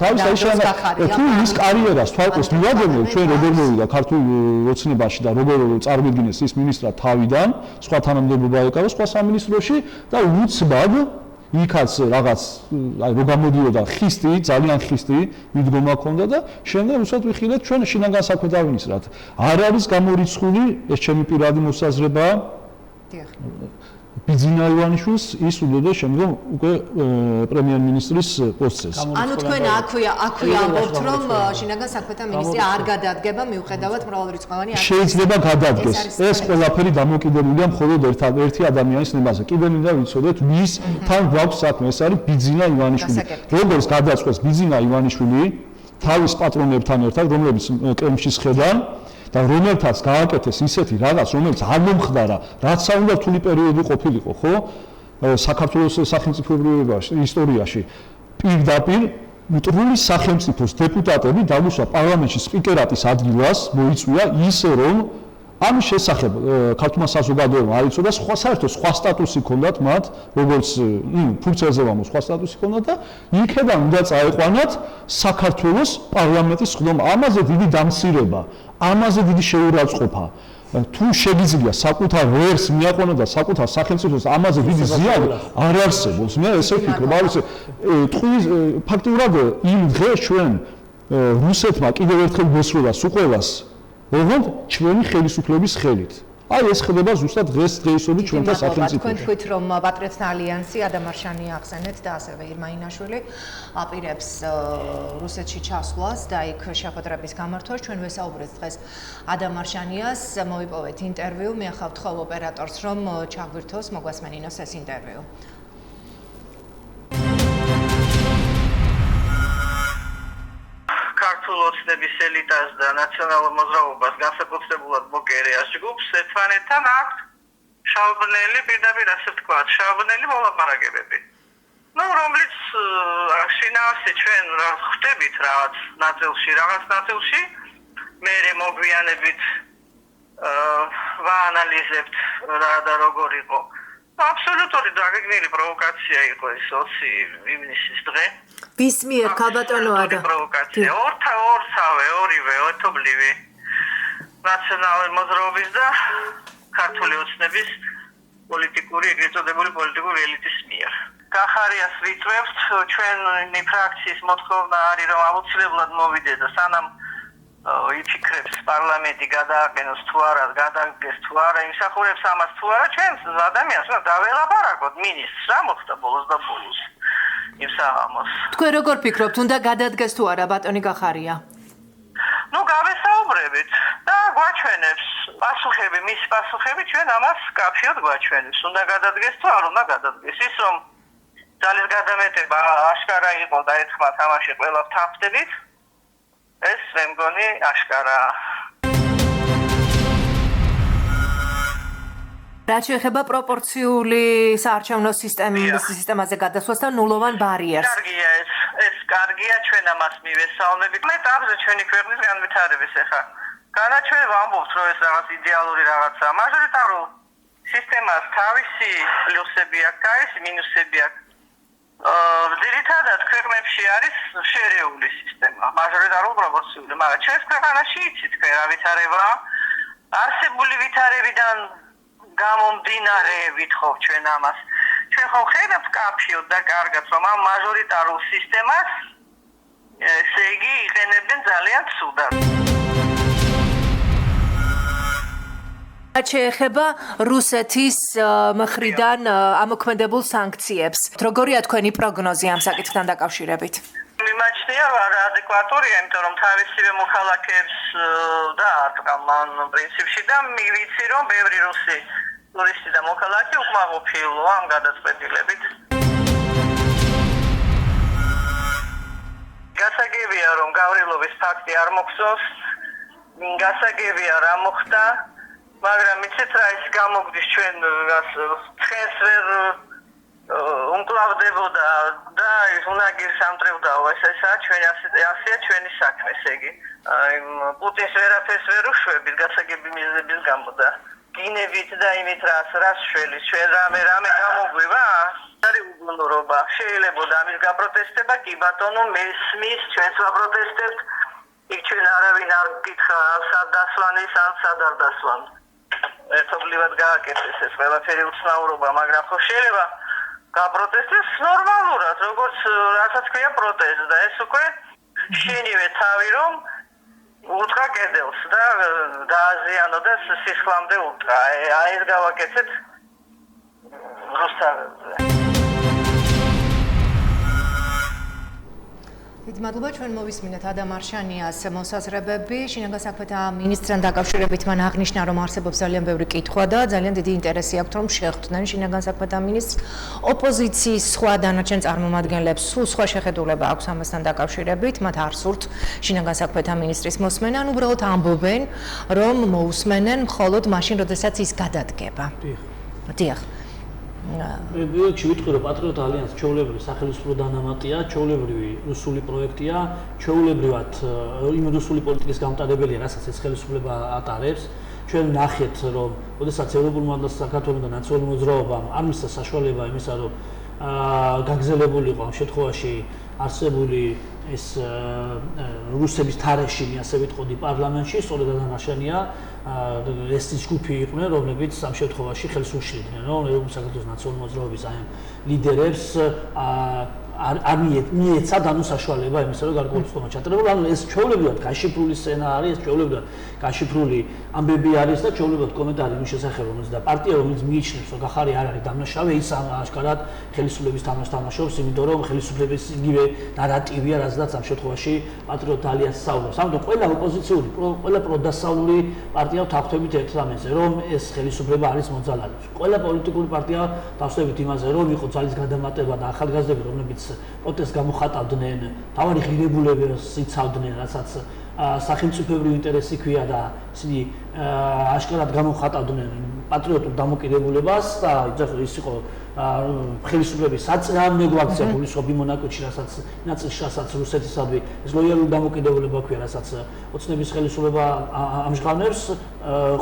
თუ ის კარიერას თვალყოს მივაგებენ, ჩვენ როგორ მოვიდა ქართულ ოცნებაში და როგორ წარმოვიდგინეს ის მინისტრად თავიდან, სხვა თანამდებობა ეკავა სხვა სამინისტროში და უცბად იქაც რაღაც აი რო გამოდიოდა ხისტი, ძალიან ხისტი მიდგომა ჰქონდა და შემდეგ უბრალოდ ვიხილეთ ჩვენ შინაგან საქმე დავინისრათ. არ არის გამორიცხული, ეს ჩემი პირადი მოსაზრებაა.
დიახ.
ბიძინა ივანიშვილს ის უდოდა შემდგომ უკვე პრემიერ-მინისტრის პოსტზე.
ანუ თქვენ აქვია ამბობთ, რომ შინაგან საქმეთა მინისტრი არ გადადგება მიუხედავად მრავალრიცხოვანი აქციის.
შეიძლება გადადგეს. ეს ყველაფერი დამოკიდებულია მხოლოდ ერთი ადამიანის ნებაზე. კიდე მინდა ვიცოდეთ, ვის თან გვაქვს საქმე, ეს არის ბიძინა ივანიშვილი. როგორც გადაწყვეტს ბიძინა ივანიშვილი თავის პატრონებთან ერთად, რომლებიც კრემლში შედან და რომელთაც გააკეთეს ისეთი რაღაც, რომელიც არ მომხდარა, რაც საუნდა რთული პერიოდი ყოფილიყო, ხო? საქართველოს სახელმწიფოებრიობაში, ისტორიაში. პირდაპირ მტრული სახელმწიფოს დეპუტატები დაგვისვა პარლამენტში სპიკერატის ადგილას, მოიწვია ისე რომ ამის შესახებ ქართულმა საზოგადოებამ არ იცოდა, საერთოდ სხვა სტატუსი ჰქონდათ მათ, როგორც ფურცელზე ვამო სხვა სტატუსი ჰქონდათ და იქედან უნდა წაეყვანათ საქართველოს პარლამენტის სხდომა. ამაზე დიდი დამცირება, ამაზე დიდი შეურაცხყოფა. თუ შეგიძლია საკუთარ ვერს მიაყვანა და საკუთარ სახელმწიფოს ამაზე დიდი ზიანი არ არსებობს. მე ესე ვფიქრობ, არის ფაქტიურად იმ დღეს ჩვენ რუსეთმა კიდევ ერთხელ გესროლას უყევას ოღონდ ჩვენი ხელისუფლების ხელით. აი ეს ხდება ზუსტად დღესდღეობით ჩვენთან სახელმწიფოში.
თქვენ თქვით რომ პატრიოტთა ალიანსი ადამარშანი ახსენეთ და ასევე ირმაინაშვილი აპირებს რუსეთში ჩასვლას და იქ შეხვედრების გამართვას. ჩვენ ვესაუბრეთ დღეს ადამარშანიას, მოვიპოვეთ ინტერვიუ, მიახავთ ხოლ ოპერატორს რომ ჩაგვირთოს, მოგვასმენინოს ეს ინტერვიუ.
ქართულ ოცნების ელიტას და ნაციონალურ მოძრაობას განსაკუთრებულად მოკერეას ჯგუფს ერთმანეთთან აქვთ შავბნელი, პირდაპირ ასე ვთქვათ, შავბნელი მოლაპარაკებები. რომლის შინაარსი ჩვენ ხვდებით რაღაც ნაწილში, მერე მოგვიანებით ვაანალიზებთ რა და როგორ იყო. აბსოლუტური დაგეგმილი პროვოკაცია იყო ეს 20 ივნისის დღე.
ვის მიერ ქალბატონო ადა?
პროვოკაცია ორივე ერთობლივი ნაციონალური მოძრაობის და ქართული ოცნების ეგრეთ წოდებული პოლიტიკური ელიტის მიერ. გახარიას ვიწვევთ, ჩვენი ფრაქციის მოთხოვნა არის რომ აუცილებლად მოვიდეს და სანამ იფიქრებს პარლამენტი გადააყენოს თუ არა, გადაგდეს თუ არა, იმსახურებს ამას თუ არა, ჩვენ ადამიანს უნდა დაველაპარაკოთ მინისტრს, რა მოხდა ბოლოს და ბოლოს იმ საღამოს.
თქვენ როგორ ფიქრობთ, უნდა გადადგეს თუ არა ბატონი გახარია?
გავესაუბრებით და გვაჩვენებს პასუხები, მის პასუხები ჩვენ ამას კაფეოდ გვაჩვენებს. უნდა გადადგეს თუ არ უნდა გადადგეს. ის რომ ძალის გადამეტება აშკარა იყო და ერთხმად ამაში ყველა ვთანხმდებით. ეს მე მგონი აშკარაა.
რაც შეეხება პროპორციული საარჩევნო სისტემაზე გადასვლას და ნულოვან ბარიერს.
კარგია ეს კარგია ჩვენ ამას მივესალმებით. მე თავზე ჩვენი ქვეყნის განვითარების ახლა. განა ჩვენ ვამბობთ რომ ეს რაღაც იდეალური რაღაცაა. მაჟორიტარულ სისტემას თავისი პლუსები აქვს, თავისი მინუსები აქვს. ძირითადად ქვეყნებში არის შერეული სისტემა, მაჟორიტარულ პროპორციული, მაგრამ ჩვენს ქვეყანაში იცით თქვენ რა ვითარებაა? არსებული ვითარებიდან გამომდინარე ვითხოვ ჩვენ ამას. ჩვენ ხო ხედავთ კაფიოდ და კარგად რომ ამ მაჟორიტარულ სისტემას ესე იგი იყენებდნენ ძალიან ცუდად.
შეეხება რუსეთის მხრიდან ამოქმედებულ სანქციებს. როგორია თქვენი პროგნოზი ამ საკითხთან დაკავშირებით?
მიმაჩნია რა ადეკვატურია, იმიტომ რომ თავისივე მოქალაქეებს დაარტყამან პრინციპში და მივიცი რომ ბევრი რუსი ტურისტი და მოქალაქე უკმაყოფილოა ამ გადაწყვეტილებით. გასაგებია რომ გავრილობის ფაქტი არ მოგწონს, გასაგებია რა მოხდა, მაგრამ იცით რა ის გამოგდის ჩვენ ცხენს ვერ უმკლავდებოდა და უნაგირს ამტრევდაო ესაა ჩვენი ასეა ჩვენი საქმე ესე იგი პუტინს ვერაფერს ვერ უშვებით გასაგები მიზნების გამო და გინებით და იმით რას შველის ჩვენ რამე გამოგვივა არის უგუნურობა შეიძლება ამის გაპროტესტება კი ბატონო მესმის ჩვენს ვაპროტესტებთ იქ ჩვენ არავინ არ გითხრა სად დასვანის ან სად არ დასვან ერთობლივად გააკეთეს ეს ყველაფერი უცნაურობა მაგრამ ხო შეიძლება გაპროტესტებს ნორმალურად როგორც რასაც ქვია პროტესტ და ეს უკვე შენივე თავი რომ უთხრა კედელს და დააზიანო და სისხლამდე უთხრა აი ეს გავაკეთეთ რუსთავებზე
მადლობა ჩვენ მოვისმინეთ ადამ არშანიას მოსაზრებები შინაგან საქმეთა მინისტრთან დაკავშირებით მან აღნიშნა რომ არსებობს ძალიან ბევრი კითხვა და ძალიან დიდი ინტერესი აქვთ რომ შეხვდნენ შინაგან საქმეთა მინისტრს ოპოზიციის სხვა დანარჩენ წარმომადგენლებს სულ სხვა შეხედულება აქვს ამასთან დაკავშირებით მათ არ სურთ შინაგან საქმეთა მინისტრის მოსმენა ან უბრალოდ ამბობენ რომ მოусმენენ მხოლოდ მაშინ როდესაც ის გადადგება დიახ
ბიოჩი ვიტყვი რომ პატრიოტ ალიანსი ჩვეულებრივი სახელმწიფო დანამატია, ჩვეულებრივი რუსული პროექტია, ჩვეულებრივად იმ რუსული პოლიტიკის გამტარებელია, რასაც ეს ხელისუფლება ატარებს. ჩვენ ნახეთ რომ ოდესაც ევროპულმა და საქართველოს ნაციონალურ მოძრაობამ არ მისცა საშუალება იმისა რომ გაგზელებულიყო ამ შემთხვევაში არსებული ეს რუსების თარეშინი ასე ვიტყოდი პარლამენტში, სწორედ ადანაშენია ეს ჯგუფი იყვნენ, რომლებიც ამ შემთხვევაში ხელს უშლიდნენ, რომ ევროპული საქართველოს ნაციონალური მოძრაობის აი ლიდერებს არ მიეცა ანუ საშუალება იმისა, რომ გარკვეულწილად ჩატრებულ, ანუ ეს ჩვეულებრივად გაშიფრული სცენა არის, ეს ჩვეულებრივად გაშიფრული ამბები არის და ჩვეულებრივად კომენტარი იმის შესახებ, რომელიც და პარტია რომელიც მიიჩნევს, რომ გახარი არ არის დამნაშავე, ის აშკარად ხელისუფლების თამაშს თამაშობს, იმიტომ რომ ხელისუფლების იგივე ნარატივია, რაზედაც ამ შემთხვევაში პატრიოტ ალიანსი საუბრობს. ამიტომ ყველა ოპოზიციური, ყველა პროდასავლური პარტია თავთვებით ერთ რამეზე, რომ ეს ხელისუფლება არის მოძალადე. ყველა პოლიტიკური პარტია თავთვებით იმაზე, რომ იყო ძალის გადამატება და ახალგაზრდები, რომლებიც პროტესტს გამოხატავდნენ, თავარი ღირებულებას იცავდნენ, რასაც სახელმწიფოებრივი ინტერესი ქვია და ისინი აშკარად გამოხატავდნენ პატრიოტულ დამოკიდებულებას და ის იყო ხელისუფლების საწინააღმდეგო აქცია გულისხმობ იმ მონაკვეთში, რასაც რუსეთისადმი ეს ლოიალური დამოკიდებულება ქვია, რასაც ოცნების ხელისუფლება ამჟღავნებს,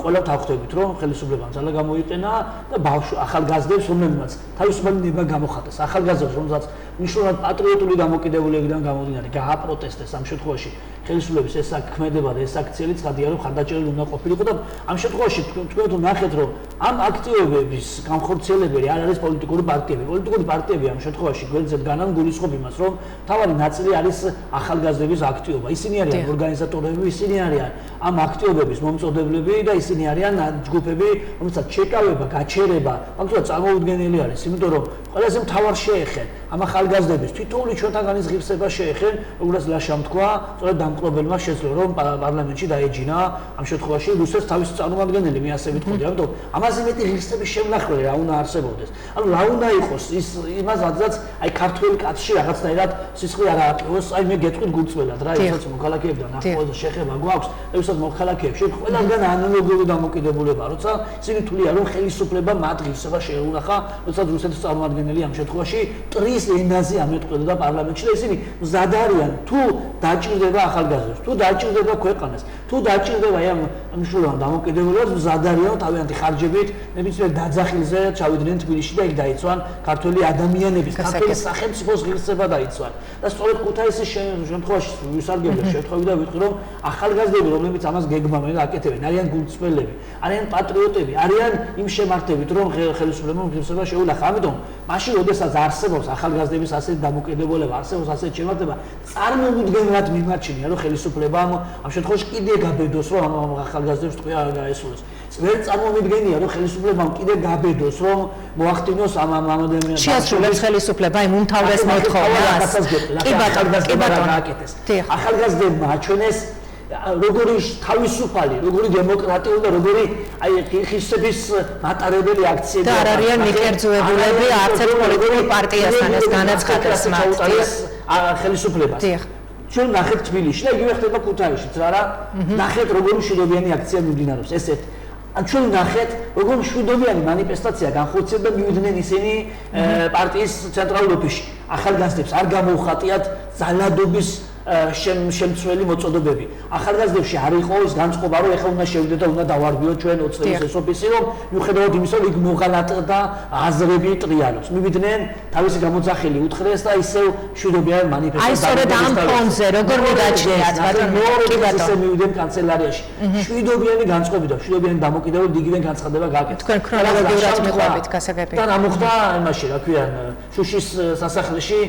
ყველა თავხდებით, რომ ხელისუფლებამ ძალა გამოიყენა და ახალგაზრდებს, რომლებმაც თავისუფალი ნება გამოხატეს, ახალგაზრდებს, რომელსაც მნიშვნელოვნად პატრიოტული დამოკიდებულებიდან გამომდინარე გააპროტესტეს ამ შემთხვევაში ხელისუფლების ეს ქმედება და ეს აქციელი ცხადია, რომ ხარდაჭერილი უნდა ყოფილიყო და ამ შემთხვევაში თქვენ თუ ნახეთ, რომ ამ აქტივობების განხორციელებელი არ არის პოლიტიკური პარტიები. პოლიტიკური პარტიები ამ შემთხვევაში გვერდზე დგანან გულისხმობ იმას, რომ თავარი ნაწილი არის ახალგაზრდების აქტივობა. ისინი არიან ორგანიზატორები, ისინი არიან ამ აქტივობების მომწოდებლები და ისინი არიან ჯგუფები, რომელსაც შეკავება, გაჩერება, ფაქტობრივად წარმოუდგენელი არის, იმიტომ რომ ყველაზე მთავარ შეეხენ ამ ახალგაზრდების თითოეული ჩვენთანგანის ღირსება შეეხენ, როგორც ლაშამ თქვა, სწორედ დამპყრობელმა შეძლო რომ პარლამენტში დაეჯინა ამ შემთხვევაში რუსეთს თავის წარმომადგენელი, მე ასე ვიტყოდი, ამიტომ ამაზე მეტი ღირსების შემნახველი რა უნდა არსებობდეს. ანუ რა უნდა იყოს ის იმას, რადგან აი ქართველი კაცში რაღაცნაირად სისხლი არ ააყევოს, აი მე გეტყვით გულწრფელად რა, ისაც მოქალაქეებთან ახლოს შეხება გვაქვს, ესაც მოქალაქეებში ყველგან ანალოგიური დამოკიდებულება, როცა ისინი თვლიან რომ ხელისუფლება მათ ღირსება შეეუნახა, როცა რუსეთის წარმომადგენელი ამ შემთხვევაში ტრის ენაზე ამეტყველა და პარლამენტში და ისინი მზად არიან თუ დაჭირდება ახალგაზრდებს, თუ დაჭირდება ქვეყანას, თუ დაჭირდება ამ მნიშვნელოვან დამოკიდებულებას მზად არიან თავიანთი ხარჯებით ნებისმიერ დაძახილზე ჩავიდნენ თბილისში და იქ დაიცვან ქართველი ადამიანების, ქართველი სახელმწიფოს ღირსება დაიცვან. და სწორედ ქუთაისის შემთხვევაში ვისარგებლე შემთხვევით და ვიტყვი რომ ახალგაზრდები რომლებიც ამას გეგმავენ და აკეთებენ არიან გულწრფელები, არიან პატრიოტები, არიან იმ შემართებით რომ ხელისუფლებამ ღირსება შეულახა. ამიტომ მაშინ როდესაც არსებობს ახალგაზრდების ასეთი დამოკიდებულება, არსებობს ასეთი შემართება, წარმომუდგენლად მიმაჩნია რომ ხელისუფლებამ ამ შემთხვევაში კიდე გაბედოს რომ ამ ახალგაზრდებს თქვი არ გაესურვოს. ვერ წარმომიდგენია რომ ხელისუფლებამ კიდე გაბედოს რომ მოახდინოს ამ ადამიანებს
შეასრულებს ხელისუფლება იმ უმთავრეს მოთხოვნას.
კი ბატონო, ახალგაზრდებმა აჩვენეს როგორი თავისუფალი, როგორი დემოკრატიული და როგორი აი ღირსების მატარებელი აქციები
და არ არიან მიკერძოებულები არც ერთ პოლიტიკურ პარტიასთან ეს განაცხადეს მათ.
ხელისუფლებას. ჩვენ ნახეთ თბილისში და იგივე ხდება ქუთაისშიც რა, ნახეთ როგორი მშვიდობიანი აქცია მიმდინარეობს ესეთ. ან ჩვენ ნახეთ როგორ მშვიდობიანი მანიფესტაცია განხორციელდა და მივიდნენ ისინი პარტიის ცენტრალურ ოფისში. ახალგაზრდებს არ გამოუხატიათ ძალადობის შემცველი მოწოდებები. ახალგაზრდებში არ იყო ის განწყობა რომ ეხლა უნდა შევიდეთ და უნდა დავარბიოთ ჩვენ 20 წლის ეს ოფისი რომ მიუხედავად იმისა რომ იქ მოღალატდა აზრები ტრიალებს. მივიდნენ თავისი გამოძახილი უთხრეს და ისევ მშვიდობიან მანიფესტაციას.
აი სწორედ ამ ფონზე როგორ მიდაჭრიათ ბატონო?
კი ბატონო, მივიდნენ კანცელარიაში. მშვიდობიანი განწყობები და მშვიდობიანი დამოკიდებულება იგივე განცხადება გააკეთა.
თქვენ ქრონოლოგიურად მიყვებით გასაგები.
და ამოხდა იმაში რა ქვიან შუშის სასახლეში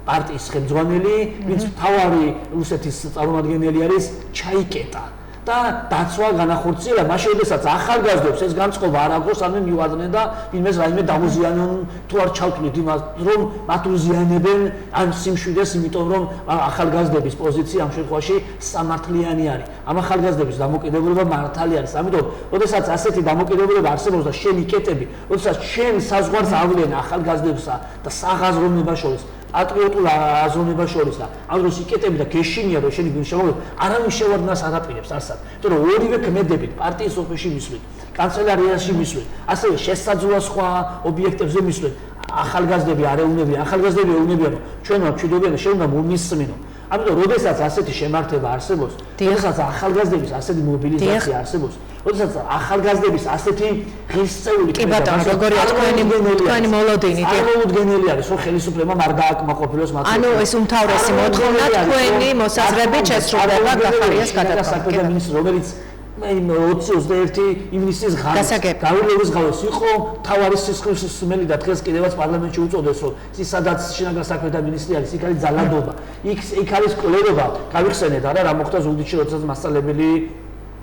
პარტიის ხელმძღვანელი, ვინც მთავარი რუსეთის წარმომადგენელი არის ჩაიკეტა და დაცვა განახორციელა მაშინ როდესაც ახალგაზრდებს ეს განწყობა არ აქვს ამე მივადნენ და ვინმეს რაიმე დამოზიანონ თუ არ ჩავთვლით იმას რომ მათ უზიანებენ ამ სიმშვიდეს იმიტომ რომ ახალგაზრდების პოზიცია ამ შემთხვევაში სამართლიანი არის ამ ახალგაზრდების დამოკიდებულება მართალი არის ამიტომ როდესაც ასეთი დამოკიდებულება არსებობს და შენ იკეტები როდესაც შენ საზღვარს ავლენ ახალგაზრდებსა და საღაზრონებას შორის პატრიოტულ აზროვნებას შორის და ამ დროს იკეტები და გეშინია რომ შენი გულშემოგება არავის შევარდნას არ აპირებს არსად. იმიტომ რომ ორივე ქმედებით პარტიის ოფისში მისვლით, კანცელარიაში მისვლით, ასევე შესაძლოა სხვა ობიექტებზე მისვლით. ახალგაზრდები არ ეუნებიან, ახალგაზრდები ეუნებიან, ჩვენმა მშვიდობიანი შენ უნდა მომისმინო. ამიტომ როდესაც ასეთი შემართება არსებობს, როდესაც ახალგაზრდების ასეთი მობილიზაცია არსებობს, როდესაც ახალგაზრდების ასეთი ღირსეული
კი ბატონო, როგორია თქვენი მოლოდინი?
წარმოუდგენელი არის, რომ ხელისუფლებამ არ გააკმაყოფილოს მათ.
ანუ ეს უმთავრესი მოთხოვნა თქვენი მოსაზრებით შესრულდება გახარიას გადადგომა.
მინისტრი, რომელიც 20-21 ივნისის გავრილების ღამეს იყო თავარი სისხლისმელი და დღეს კიდევაც პარლამენტში უწოდეს რომ ის სადაც შინაგან საქმეთა მინისტრი არის იქ არის ძალადობა იქ არის კლერობა გავიხსენეთ არა რა მოხდა ზუგდიდში როდესაც მასწავლებელი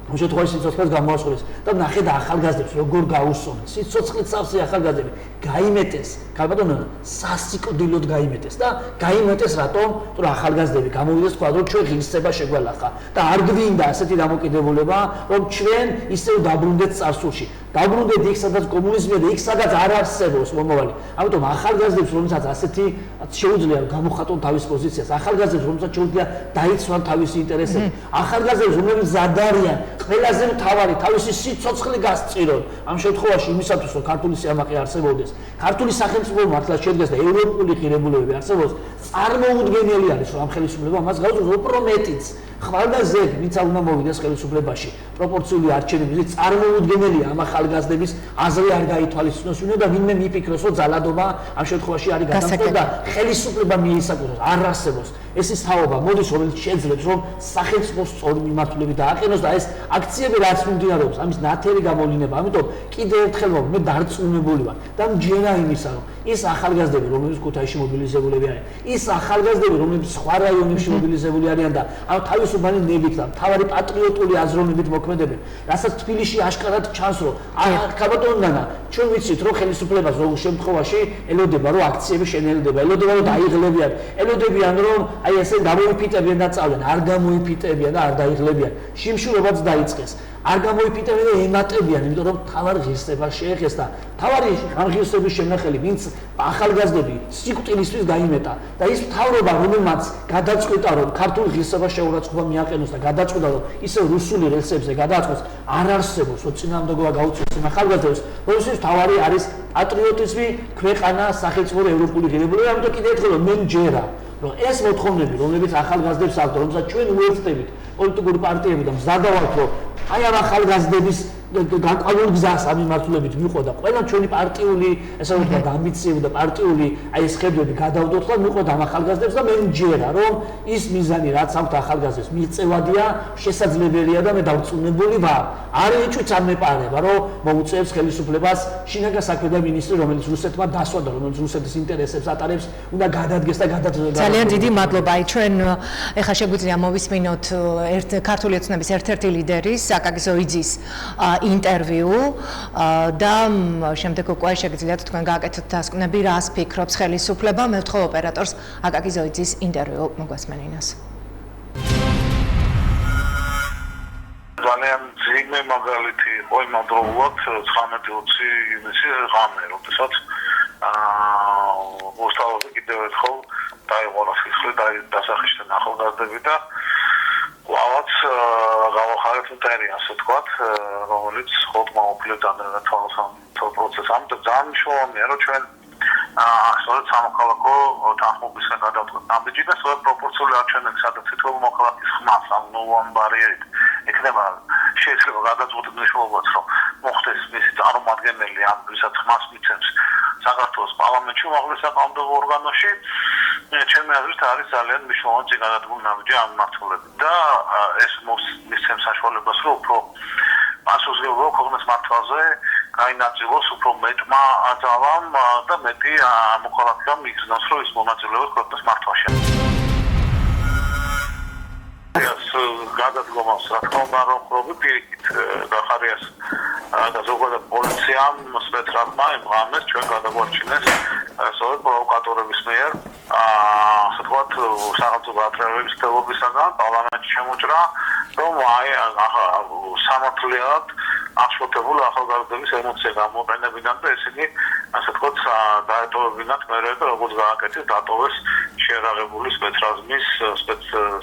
უშეთხოეს სიცოცხლეს გამოასწორეს და ნახეთ ახალგაზრდებს როგორ გაუსწორეს სიცოცხლით სავსე ახალგაზრდები გაიმეტეს ბატონო სასიკვდილოდ გაიმეტეს და გაიმეტეს რატომ თუ ახალგაზრდები გამოვიდეს თქვა რომ ჩვენ ღირსება შეგვალახა და არ გვინდა ასეთი დამოკიდებულება რომ ჩვენ ისევ დაბრუნდეთ წარსულში დაბრუნდეთ იქ სადაც კომუნიზმია და იქ სადაც არ არსებობს მომავალი ამიტომ ახალგაზრდებს რომელსაც ასეთი შეუძლია გამოხატონ თავის პოზიციას ახალგაზრდებს რომელსაც შეუძლია დაიცვან თავისი ინტერესები ახალგაზრდებს რომლებიც ზადარიან ყველაზე მთავარი თავისი სიცოცხლე გასწირონ ამ შემთხვევაში იმისათვის რომ ქართული სიამაყე არსებობდეს ქართული სახელმწიფო მართლაც შედგეს და ევროპული ღირებულებები არსებობს წარმოუდგენელი არის რომ ამ ხელისუფლებამ მას გაუწევს უფრო მეტიც ხვალდაზე ვინც უნდა მოვიდეს ხელისუფლებაში პროპორციული არჩევნები წარმოუდგენელია ამ ახალგაზრდების აზრი არ გაითვალისწინოს უნდა და ვინმე მიფიქროს რომ ძალადობა ამ შემთხვევაში არის გადამწყვეტი და ხელისუფლება მიისაკუთროს არ არსებობს ეს ის თაობა მოდის რომელიც შეძლებს რომ სახელმწიფოს სწორი მიმართულებით დააყენოს და ეს აქციები რაც მიმდინარეობს ამის ნათელი გამოვლინება ამიტომ კიდევ ერთხელ მე დარწმუნებული ვარ და მჯერა იმისა რომ ის ახალგაზრდები რომლებიც ქუთაისში მობილიზებულები არიან ის ახალგაზრდები რომლებიც სხვა რაიონებში მობილიზებული არიან და ამ თავისუფალი ნებით და თავარი პატრიოტული აზროვნებით მოქმედებენ რასაც თბილისში აშკარად ჩანს რომ კაბატონდანა ჩვენ ვიცით რომ ხელისუფლებას როგორ შემთხვევაში ელოდება რომ აქციები შენელდება ელოდება რომ დაიღლებიან ელოდებიან რომ აი ესე გამოიფიტებიან და წავდნენ, არ გამოიფიტებიან და არ დაიხლებიან. შიმშილობაც დაიწყეს. არ გამოიფიტებიან და ემატებიან, იმიტომ რომ თავარ ღირსება შეეხეს და თავარი ამ ღირსების შემნახელი, ვინც ახალგაზრდები სიკვდილისთვის გაიმეტა და ის მთავრობა, რომელმაც გადაწყვიტა, რომ ქართული ღირსება შეურაცხყოფა მიაყენოს და გადაწყვიტა, რომ ისე რუსული რელსებზე გადააწყვეტს, არ არსებობს წინააღმდეგობა გაუწიოს იმ ახალგაზრდებს, რომელშიც თავარი არის პატრიოტიზმი, ქვეყანა, სახელმწიფო და ევროპული ღირებულება, ამიტომ კიდევ ერთხელ მე მჯერა, რომ ეს მოთხოვნები, რომლებიც ახალგაზრდებს აქვთ, რომელსაც ჩვენ უერთდებით პოლიტიკური პარტიები და მზადავართ, რომ აი ამ ახალგაზრდების გაყვანილ გზას ამ მიმართულებით მიყვო და ყველა ჩვენი პარტიული, ესე ვთქვათ, ამბიციები და პარტიული აი ეს ხედვები გადავდოთ და მიყვოთ ამ ახალგაზრდებს და მე მჯერა, რომ ის მიზანი, რაც აქვთ ახალგაზრდებს, მიღწევადია, შესაძლებელია და მე დავწუნებული ვარ. არ იწვით ამ მეპარება, რომ მოუწევს ხელისუფლებას შინაგან საქმეთა მინისტრი, რომელიც რუსეთმა დასვა და რომელიც რუსეთის ინტერესებს ატარებს, უნდა გადადგეს და გადადგეს.
ძალიან დიდი მადლობა. აი ჩვენ ეხლა შეგვიძლია მოვისმინოთ ქართული ოცნების ერთ-ერთი ლიდერის აკაკი ზოიძის ინტერვიუ და შემდეგ უკვე შეგიძლიათ თქვენ გააკეთოთ დასკვნები, რას ფიქრობს ხელისუფლება. მე ვთხოვ ოპერატორს აკაკი ზოიძის ინტერვიუ მოგვასმენინოს.
ძალიან ძიმე მაგალითი იყო იმავდროულად 19-20 ივნისის ღამე, როდესაც უსტავზე კიდევ ერთხელ დაიღვარა სისხლი და დასახიშდნენ ახალგაზრდები და კვლავაც გავახარეთ მტერი, ასე ვთქვათ, რომელიც ხոտმა უფლებდა თვალსაჩინო პროცესს. ამიტომ ძალიან მნიშვნელოვანია, რომ ჩვენ სწორედ სამოქალაქო თანხმობისგან გადავდგეთ ნაბიჯი და სწორედ პროპორციული არჩევნები, სადაც თითოეული მოქალაქის ხმას ამ ნულოვანი ბარიერით ექნება შეიძლება გადაწყვეტილ მნიშვნელობას, რომ მოხდეს მისი წარმომადგენელი ამ ვისაც ხმას მიცემს საქართველოს პარლამენტში, უმაღლეს საკანონმდებლო ორგანოში, ჩემი აზრით არის ძალიან მნიშვნელოვანი წინადადგმული ნაბიჯი ამ მიმართულებით და ეს მისცემს საშუალებას, რომ უფრო პასუხისმგებლობა ქვეყნის მართვაზე გაინაწილოს უფრო მეტმა აზავამ და მეტი მოქალაქეამ იგრძნოს, რომ ის მონაწილეობს ქვეყნის მართვაში. გადადგომას რა თქმა უნდა რომ ხრობი პირიქით გახარიას და ზოგადად პოლიციამ სპეცრადმა იმ ღამეს ჩვენ გადაგვარჩინეს სწორედ პროვოკატორების მიერ ასე ვთქვათ სახელმწიფო ათრევების თელობისაგან პარლამენტში შემოჭრა რომ აი სამართლიანად აღშფოთებული ახალგაზრდების ემოცია გამოყენებინათ და ესენი ასე ვთქვათ დაეტოვებინათ მერე და როგორც გააკეთეს დატოვეს შეერაღებული სპეცრაზმის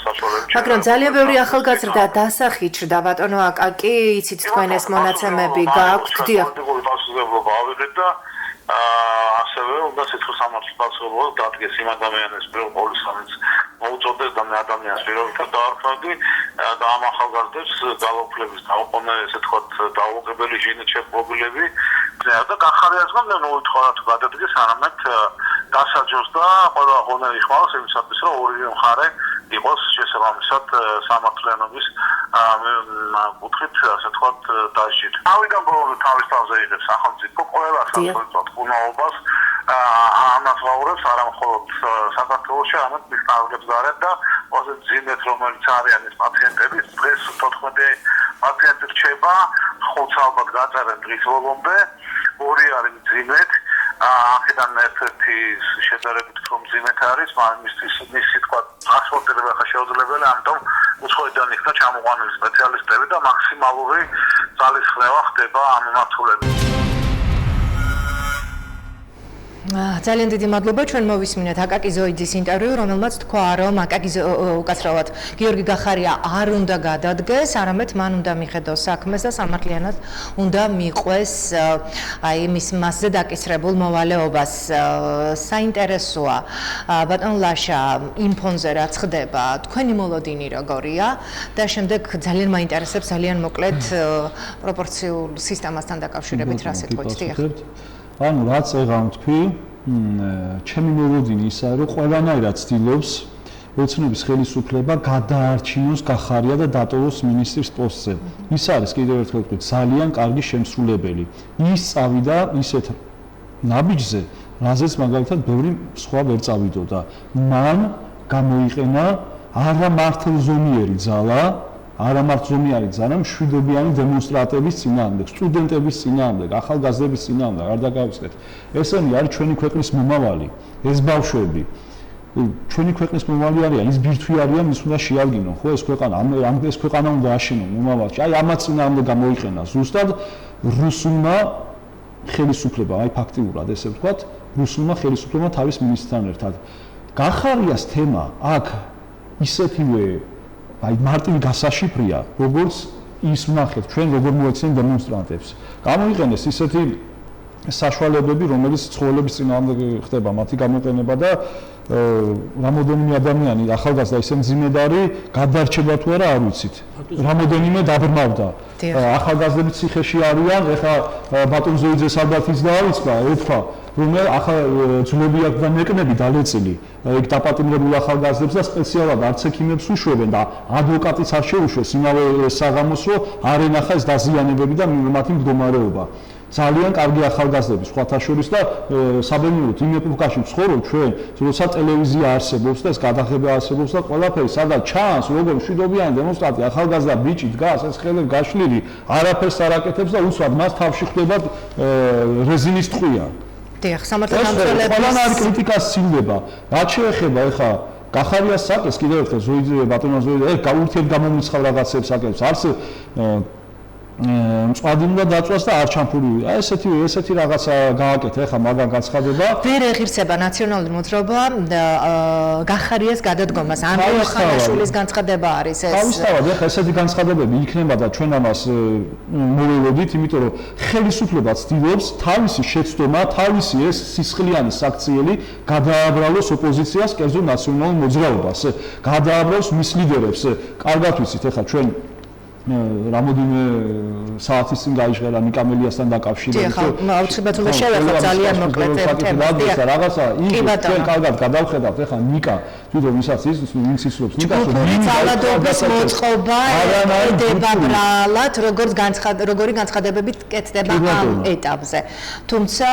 საშუალებებით.
მაგრამ ძალიან ბევრი ახალგაზრდა დასახიჩრდა, ბატონო აკაკი, იცით თქვენ ეს მონაცემები გააქვთ? დიახ.
პასუხისმგებლობა ავიღეთ და ასევე უნდა სიტყვის სამართლის პასუხისმგებლობა დადგეს იმ ადამიანის პირველ პოლიციანს მოუწოდეს და მე ადამიანს პირობითად დაარქმევდი და ამ ახალგაზრდებს ძალაუფლების დაუყოვნე ესე ვთქვათ დაუღებელი ჟინით შეპყრობილები და გახარიასგან მე მოვითხოვა თუ გადადგეს არამედ დასაჯოს და ყველა ღონე იხმაროს იმისათვის რომ ორივე მხარე იყოს შესაბამისად სამართლიანობის კუთხით ასე ვთქვათ დასჯით. თავიდან ბოლომდე თავის თავზე იღებს სახელმწიფო ყველა სასწავლო უნაობას ამას ვაურებს არა მხოლოდ საქართველოში, არამედ მის ტარგეტს გარეთ და ყველაზე ძიმეთ რომელიც არიან ეს პაციენტები, დღეს 14 პაციენტი რჩება, 5 ალბათ გაწერენ დღის ბოლომდე, 2 არის ძიმეთ. აქედან ერთ-ერთი შედარებით უფრო მძიმეთ არის, მისი თქვა ტრანსპორტირება ხა შეუძლებელი, ამიტომ უცხოეთიდან იქნა ჩამოყვანილი სპეციალისტები და მაქსიმალური ძალისხმევა ხდება ამ მიმართულებით.
ძალიან დიდი მადლობა. ჩვენ მოვისმინეთ აკაკი ზოიძის ინტერვიუ, რომელმაც თქვა, რომ აკაკი უკაცრავად გიორგი გახარია არ უნდა გადადგეს, არამედ მან უნდა მიხედოს საქმეს და სამართლიანად უნდა მიყვეს აი მის მასზე დაკისრებულ მოვალეობას. საინტერესოა ბატონ ლაშა იმ ფონზე რაც ხდება, თქვენი მოლოდინი როგორია და შემდეგ ძალიან მაინტერესებს ძალიან მოკლედ პროპორციულ სისტემასთან დაკავშირებით რა სიტყვით დიახ.
ანუ რაც ეღამ თქვი, ჩემი მოლოდინი ისაა, რომ ყველანაირად ცდილობს ოცნების ხელისუფლება გადაარჩინოს გახარია და დატოვოს მინისტრის პოსტზე. ის არის კიდევ ერთხელ ვთქვი, ძალიან კარგი შემსრულებელი. ის წავიდა ისეთ ნაბიჯზე, რაზეც მაგალითად ბევრი სხვა ვერ წავიდოდა. მან გამოიყენა არა მართლზომიერი ძალა, არა მართლზომიერი ძალა მშვიდობიანი დემონსტრატების წინააღმდეგ, სტუდენტების წინააღმდეგ, ახალგაზრდების წინააღმდეგ, არ დაგავიწყეთ. ესენი არის ჩვენი ქვეყნის მომავალი, ეს ბავშვები. ჩვენი ქვეყნის მომავალი არიან, ის ბირთვი არიან, ის უნდა შეადგინონ, ხო ეს ქვეყანა, ეს ქვეყანა უნდა აშენონ მომავალში. აი ამაც წინააღმდეგ გამოიყენა ზუსტად რუსულმა ხელისუფლებამ, აი ფაქტიურად ესე ვთქვათ, რუსულმა ხელისუფლებამ თავის მინისტრთან ერთად. გახარიას თემა აქ ისეთივე აი მარტივი გასაშიფრია, როგორც ის ვნახეთ ჩვენ როგორ მოექცენ დემონსტრანტებს. გამოიყენეს ისეთი საშუალებები, რომელიც ცხოველების წინააღმდეგ ხდება, მათი გამოყენება და რამოდენიმე ადამიანი ახალგაზრდა ისე მძიმედარი გადარჩება თუ არა არ ვიცით. რამოდენიმე დაბრმავდა. ახალგაზრდები ციხეში არიან, ეხლა ბატონ ზოიძეს ალბათიც დაავიწყდა, ეთქვა, რომ ახალ ძვლები აქვს და ნეკნები დალეწილი. ეგ დაპატიმრებულ ახალგაზრდებს და სპეციალად არც ექიმებს უშვებენ და ადვოკატიც არ შეუშვეს იმავე საღამოს, რომ არ ენახა ეს დაზიანებები და მათი მდგომარეობა. ძალიან კარგი ახალგაზრდები სხვათა შორის და საბედნიეროდ იმ ეპოქაში ვცხოვრობ ჩვენ, როცა ტელევიზია არსებობს და ეს გადაღება არსებობს და ყველაფერი სადაც ჩანს, როგორ მშვიდობიანი დემონსტრანტი ახალგაზრდა ბიჭი დგას, ეს ხელები გაშლილი, არაფერს არ აკეთებს და უცბად მას თავში ხვდება რეზინის ტყვია.
დიახ, სამართალდამცველების
ყველანი არის კრიტიკას სცილდება. რაც შეეხება ეხა გახარიას საკეს კიდევ ერთხელ ზოიძე ბატონო ზოიძე ეს გაურთიერთ გამომიცხავ რაღაცებს აკეთებს. არც მწვადი უნდა დაწვას და არ ჩამფური. აი ესეთი რაღაცა გააკეთა ეხა მაგან განცხადება.
ვერ ეღირსება ნაციონალური მოძრაობა გახარიას გადადგომას. ანდრეი ხანაშვილის განცხადება არის ეს.
თავისთავად ეხა ესეთი განცხადებები იქნება და ჩვენ ამას მოველოდით, იმიტომ რომ ხელისუფლება ცდილობს თავისი შეცდომა, თავისი ეს სისხლიანი საქციელი გადააბრალოს ოპოზიციას, კერძო ნაციონალურ მოძრაობას. გადააბრალოს მის ლიდერებს. კარგად ვიცით ეხა ჩვენ რამოდენიმე საათის წინ გაიჟღერა ნიკამელიასთან დაკავშირებით.
დიახ, აუცილებლად უნდა შევეხოთ ძალიან მოკლედ თემას.
დიახ, რაღაცა ჩვენ კარგად გადავხედავთ ეხა ნიკა თვითონ ვისაც ვინც ისურვებს ნიკას
ძალადობის მოწყობა ედება ბრალად, როგორი განცხადებები კეთდება ამ ეტაპზე. თუმცა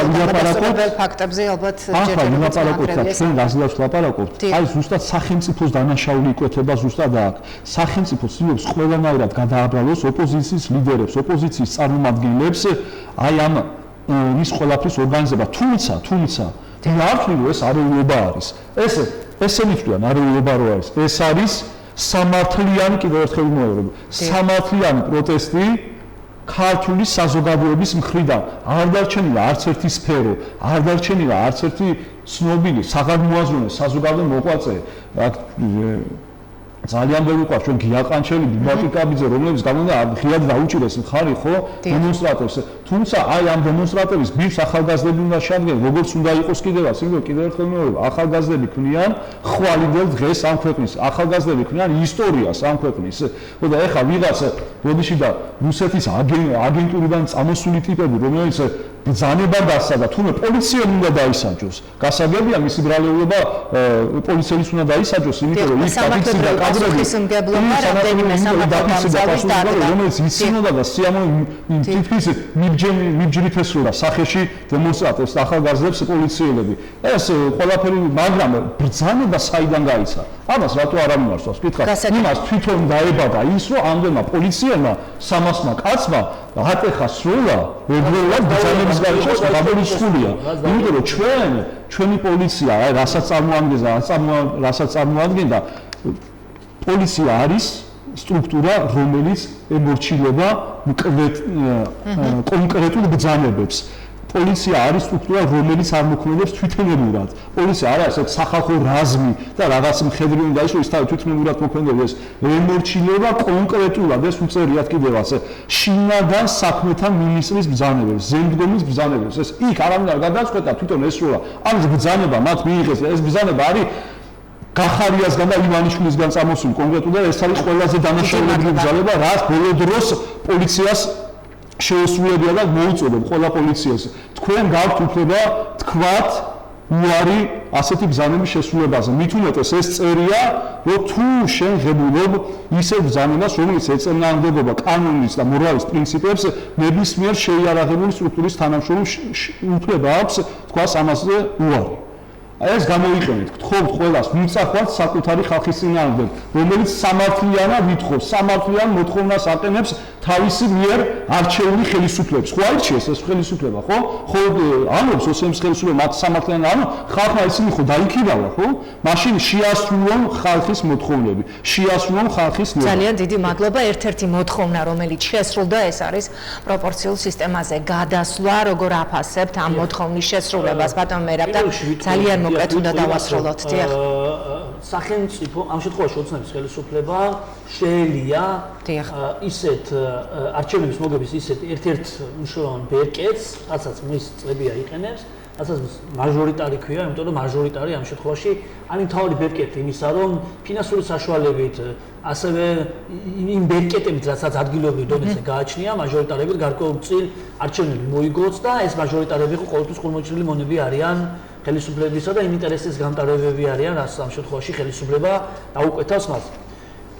დამადასტურებელ ფაქტებზე ალბათ ჯერჯერობით
ვილაპარაკობთ, ჩვენ რაზეც ვლაპარაკობთ. აი ზუსტად სახელმწიფოს დანაშაული იკვეთება ზუსტად აქ. სახელმწიფო ცდილობს ყველანაირად გადააბრალოს ოპოზიციის ლიდერებს, ოპოზიციის წარმომადგენლებს, აი ამ ის ყველაფრის ორგანიზება. თუმცა მართლი ეს არეულობა არის. ესენი თქვენ არეულობა რო არის. ეს არის სამართლიანი კიდევ ერთხელ მოერობ. სამართლიანი პროტესტი ქართული საზოგადოების მხრიდან. არ დარჩენილა არც ერთი სფერო, არ დარჩენილა არც ერთი ცნობილი, საგანმოაზროვნე საზოგადო მოღვაწე. ძალიან ბევრი ყავს ჩვენ გიაყანჩელი, ბიბაკიკაბიძე, რომლებიც გამონდა ღიად დაუჭირეს მხარი ხო დემონსტრატორებს. თუმცა აი ამ დემონსტრატორების ბირს ახალგაზრდები უნდა შეადგენენ, როგორც უნდა იყოს კიდევაც, იმიტომ კიდევ ერთხელ მეუბნები, ახალგაზრდები ქმნიან ხვალინდელ დღეს ამ ქვეყნის, ახალგაზრდები ქმნიან ისტორიას ამ ქვეყნის. ხო და ეხლა ვიღაც ბოდიში და რუსეთის აგენტურიდან წამოსული ტიპები, რომელიც ბრძანება დასცა და თუნდაც პოლიციამ უნდა დაისაჯოს. გასაგებია მისი ბრალეულობა პოლიციელის უნდა დაისაჯოს, იმიტომ რომ ის დაფიქსირდა რომელიც იცინოდა და სიამოვნებით თითქმის მიბჯრით ესროდა სახეში დემონსტრანტებს და ახალგაზრდებს პოლიციელები. ეს ყველაფერი, მაგრამ ბრძანება საიდან გაიცა? ამას რატო არ ამიმართავს? კითხავ, იმას თვითონ დაებადა ის, რომ ამდენმა პოლიციელმა 300-მა კაცმა ატეხა სროლა, ეგრეულად ბრძანების გარშემო გამორიცხულია. იმიტომ რომ ჩვენი პოლიცია, აი რასაც წარმოადგენდა, პოლიცია არის სტრუქტურა, რომელიც ემორჩილება კონკრეტულ ბრძანებებს. პოლიცია არის სტრუქტურა, რომელიც არ მოქმედებს თვითმფრინავად. პოლიცია არ არის ეს სახალხო რაზმი და რაღაც მხედრი უნდა ის, რომ ის თვითმფრინავად მოქმედებს. ემორჩილება კონკრეტულად, ეს უწერიათ კიდევაც შინაგან საქმეთა მინისტრის ბრძანებებს, ზემდგომის ბრძანებებს. ეს იქ არავინ არ გადაწყვეტა თვითონ ესროლა. ამის ბრძანება მათ მიიღეს. ეს ბრძანება არის გახარიასგან და ივანიშვილისგან წამოსული კონკრეტულად ეს არის ყველაზე დანაშაულებრივი ბრძანება, რაც ბოლო დროს პოლიციას შეუსრულებია და მოუწოდებ ყველა პოლიციას. თქვენ გაქვთ უფლება თქვათ უარი ასეთი ბრძანების შესრულებაზე. მით უმეტეს ეს წერია, რომ თუ შენ ღებულობ ისეთ ბრძანებას, რომელიც ეწინააღმდეგება კანონის და მორალის პრინციპებს, ნებისმიერ შეიარაღებული სტრუქტურის თანამშრომლს უფლება აქვს თქვას ამაზე უარი. ეს გამოიყენეთ, გთხოვთ ყველას, მიწახვართ საკუთარი ხალხის წინააღმდეგ, რომელიც სამართლიანად ვითხოვს, სამართლიან მოთხოვნას აყენებს თავისი მიერ არჩეული ხელისუფლების. ხო აირჩიეს ეს ხელისუფლება, ხო? ხო ამბობს ოსემის ხელისუფლება მათ სამართლიან ხალხმა ისინი ხო დაიქირავა, ხო? მაშინ შეასრულონ ხალხის მოთხოვნები, შეასრულონ ხალხის ნორმა.
ძალიან დიდი მადლობა. ერთ-ერთი მოთხოვნა, რომელიც შესრულდა, ეს არის პროპორციულ სისტემაზე გადასვლა, როგორ აფასებთ ამ მოთხოვნის შესრულებას. ბატონ მერაბ და ძალიან მოკლედ უნდა დავასრულოთ. დიახ.
სახელმწიფო ამ შემთხვევაში ოცნების ხელისუფლება შეელია ისეთ არჩევნების მოგების ისეთ ერთ-ერთ მნიშვნელოვან ბერკეტს, რასაც მის წლები აიყენებს, რასაც მაჟორიტარი ქვია, იმიტომ რომ მაჟორიტარი ამ შემთხვევაში არის მთავარი ბერკეტი იმისა, რომ ფინანსური საშუალებით ასევე იმ ბერკეტებით, რასაც ადგილობრივ დონეზე გააჩნია, მაჟორიტარები გარკვეულწილ არჩევნები მოიგოც და ეს მაჟორიტარები ყოველთვის ხურმოჭრილი მონები არიან ხელისუფლებისა და იმ ინტერესის გამტარებები არიან, რაც ამ შემთხვევაში ხელისუფლება დაუკვეთავს მას.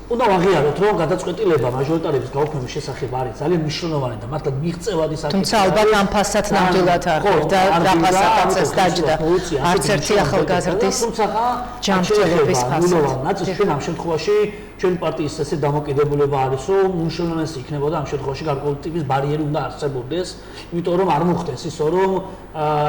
უნდა ვაღიაროთ, რომ გადაწყვეტილება მაჟორიტარების გაუქმების შესახებ არის ძალიან მნიშვნელოვანი და მართლა მიღწევადი საკითხია.
თუმცა ალბათ ამ ფასად ნამდვილად არ ხდება და დაფასებაც ეს დაჯდა. არც ერთი ახალგაზრდის ჯანმრთელობის ფასად.
ნაწილ ჩვენ ამ შემთხვევაში ჩვენი პარტიის ესე დამოკიდებულება არის, რომ უმნიშვნელოვანესი იქნებოდა ამ შემთხვევაში გარკვეული ტიპის ბარიერი უნდა არსებობდეს, იმიტომ რომ არ მოხდეს ისო, რომ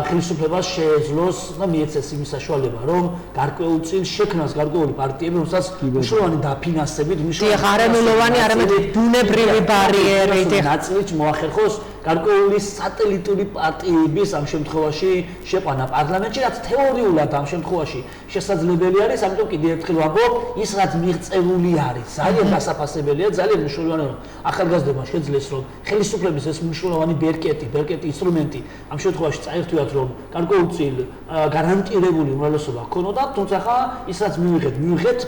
ხელისუფლებას შეეძლოს და მიეცეს იმის საშუალება, რომ გარკვეულწილ შექმნას გარკვეული პარტიები, რომელსაც მნიშვნელოვანი დაფინანსებით,
დიახ, არამილოვანი, არამედ ბუნებრივი ბარიერი,
ნაწილიც მოახერხოს გარკვეული სატელიტური პარტიების ამ შემთხვევაში შეყვანა პარლამენტში, რაც თეორიულად ამ შემთხვევაში შესაძლებელი არის, ამიტომ კიდევ ერთხელ ვამბობ, ის რაც მიღწეული არის, ძალიან დასაფასებელია, ძალიან მნიშვნელოვანია, რომ ახალგაზრდებმა შეძლეს, რომ ხელისუფლების ეს მნიშვნელოვანი ბერკეტი ინსტრუმენტი ამ შემთხვევაში წაერთვიათ, რომ გარკვეულწილ გარანტირებული უმრავლესობა ჰქონოდა, თუმცა ხა ის რაც მივიღეთ,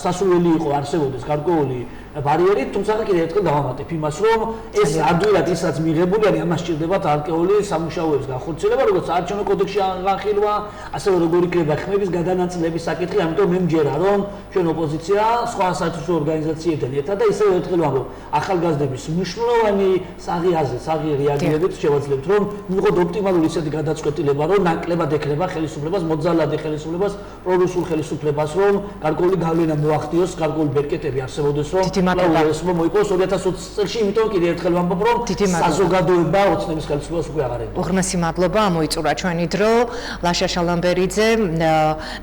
სასურველი იყო არსებობდეს გარკვეული ბარიერი, თუმცა კიდევ ერთხელ დავამატებ იმას, რომ ეს ადვილად ის რაც მიღებული არის, ამას სჭირდებათ არკეული სამუშაოების განხორციელება, როგორც საარჩევნო კოდექსში განხილვა, ასევე როგორ იქნება ხმების გადანაწილების საკითხი, ამიტომ მე მჯერა, რომ ჩვენ ოპოზიცია სხვა საერთაშორისო ორგანიზაციებთან ერთად და ისევ ერთხელ ვამბობ, ახალგაზრდების მნიშვნელოვანი საღი რეაგირებით შევაძლებთ, რომ მიიღოთ ოპტიმალური ისეთი გადაწყვეტილება, რომ ნაკლებად ექნება ხელისუფლებას, მოძალადე ხელისუფლებას, პრორუსულ ხელისუფლებას, რომ გარკვეული გავლენა მოახდინოს, გარკვეული ბერკეტები არსებობდეს, რომ ეს მოიპოვოს 2020 წელს, იმიტომ კიდევ ერთხელ ვამბობ, რომ საზოგადოება ოცნების ხელისუფლებას უკვე აღარ ემბა.
უღრმესი მადლობა, მოიწურა ჩვენი დრო. ლაშა შალამბერიძე,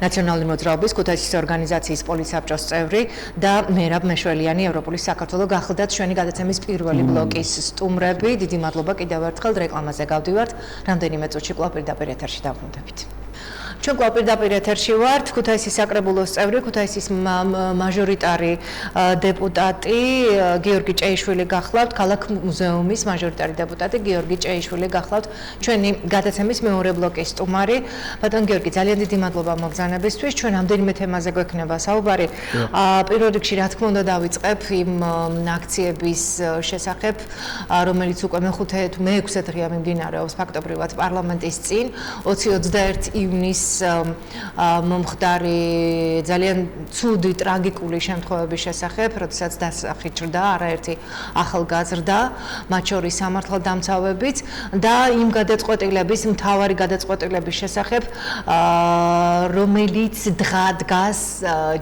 ნაციონალური მოძრაობის ქუთაისის ორგანიზაციის პოლიტსაბჭოს წევრი და მერაბ მეშველიანი, ევროპული საქართველო გახლდათ ჩვენი გადაცემის პირველი ბლოკის სტუმრები. დიდი მადლობა კიდევ ერთხელ, რეკლამაზე გავდივართ. რამდენიმე წუთში კვლავ პირდაპირ ეთერში დავბრუნდებით. ჩვენ კვლავ პირდაპირ ეთერში ვართ. ქუთაისის საკრებულოს წევრი, ქუთაისის მაჟორიტარი დეპუტატი გიორგი ჭეიშვილი გახლავთ, ქალაქ მუზეუმის მაჟორიტარი დეპუტატი გიორგი ჭეიშვილი გახლავთ. ჩვენი გადაცემის მეორე ბლოკის სტუმარი. ბატონ გიორგი, ძალიან დიდი მადლობა მოგზაურობისთვის. ჩვენ რამდენიმე თემაზე გვექნება საუბარი. პირველ რიგში, რა თქმა უნდა, დავიწყებ იმ აქციების შესახებ, რომელიც უკვე მე-6 დღეა მიმდინარეობს ფაქტობრივად პარლამენტის წინ, 20-21 ივნის მომხდარი ძალიან ცუდი ტრაგიკული შემთხვევების შესახებ, როდესაც დასახი ჭრდა არაერთი ახალგაზრდა, მათ შორის სამართალდამცავებიც და იმ გადაწყვეტილების, მთავარი გადაწყვეტილების შესახებ, რომელიც დგას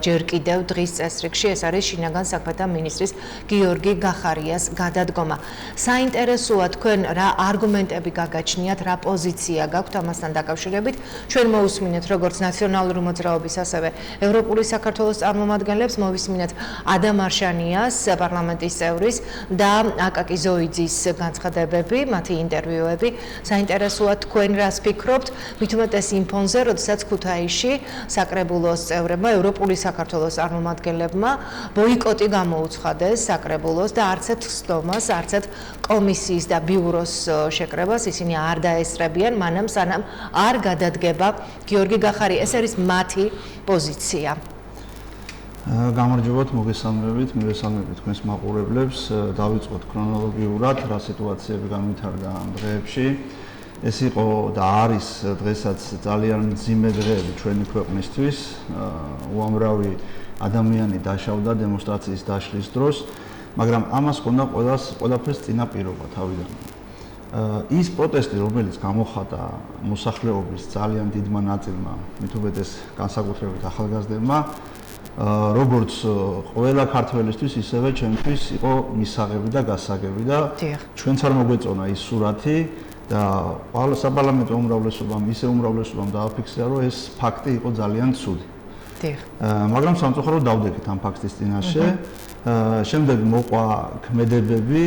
ჯერ კიდევ დღის წესრიგში, ეს არის შინაგან საქმეთა მინისტრის გიორგი გახარიას გადადგომა. საინტერესოა თქვენ რა არგუმენტები გაგაჩნიათ, რა პოზიცია გაქვთ ამასთან დაკავშირებით. ჩვენ მოვუსმინეთ როგორც ნაციონალური მოძრაობის, ასევე ევროპული საქართველოს წარმომადგენლებს, მოვისმინეთ ადამ არშანიას, პარლამენტის წევრის და აკაკი ზოიძის განცხადებები, მათი ინტერვიუები. საინტერესოა თქვენ რას ფიქრობთ, მით უმეტეს იმ ფონზე, როდესაც ქუთაისში საკრებულოს წევრებმა, ევროპული საქართველოს წარმომადგენლებმა ბოიკოტი გამოუცხადეს საკრებულოს და არც ერთ სხდომას, არც ერთ კომისიის და ბიუროს შეკრებას ისინი არ დაესწრებიან, მანამ სანამ არ გადადგება გიორგი გახარი. ეს არის მათი პოზიცია.
გამარჯობათ, მოგესალმებით, მივესალმებით თქვენს მაყურებლებს. დავიწყოთ ქრონოლოგიურად, რა სიტუაციები განვითარდა ამ დღეებში. ეს იყო და არის დღესაც ძალიან მძიმე დღეები ჩვენი ქვეყნისთვის. უამრავი ადამიანი დაშავდა დემონსტრაციის დაშლის დროს, მაგრამ ამას ჰქონდა ყველაფერს წინაპირობა თავიდანვე. ის პროტესტი, რომელიც გამოხატა მოსახლეობის ძალიან დიდმა ნაწილმა, მით უმეტეს განსაკუთრებით ახალგაზრდებმა, როგორც ყველა ქართველისთვის, ისევე ჩემთვის იყო მისაღები და გასაგები და ჩვენც არ მოგვეწონა ის სურათი და საპარლამენტო უმრავლესობამ, ისე უმრავლესობამ დააფიქსირა, რომ ეს ფაქტი იყო ძალიან ცუდი. მაგრამ სამწუხაროდ დავდექით ამ ფაქტის წინაშე. შემდეგ მოყვა ქმედებები,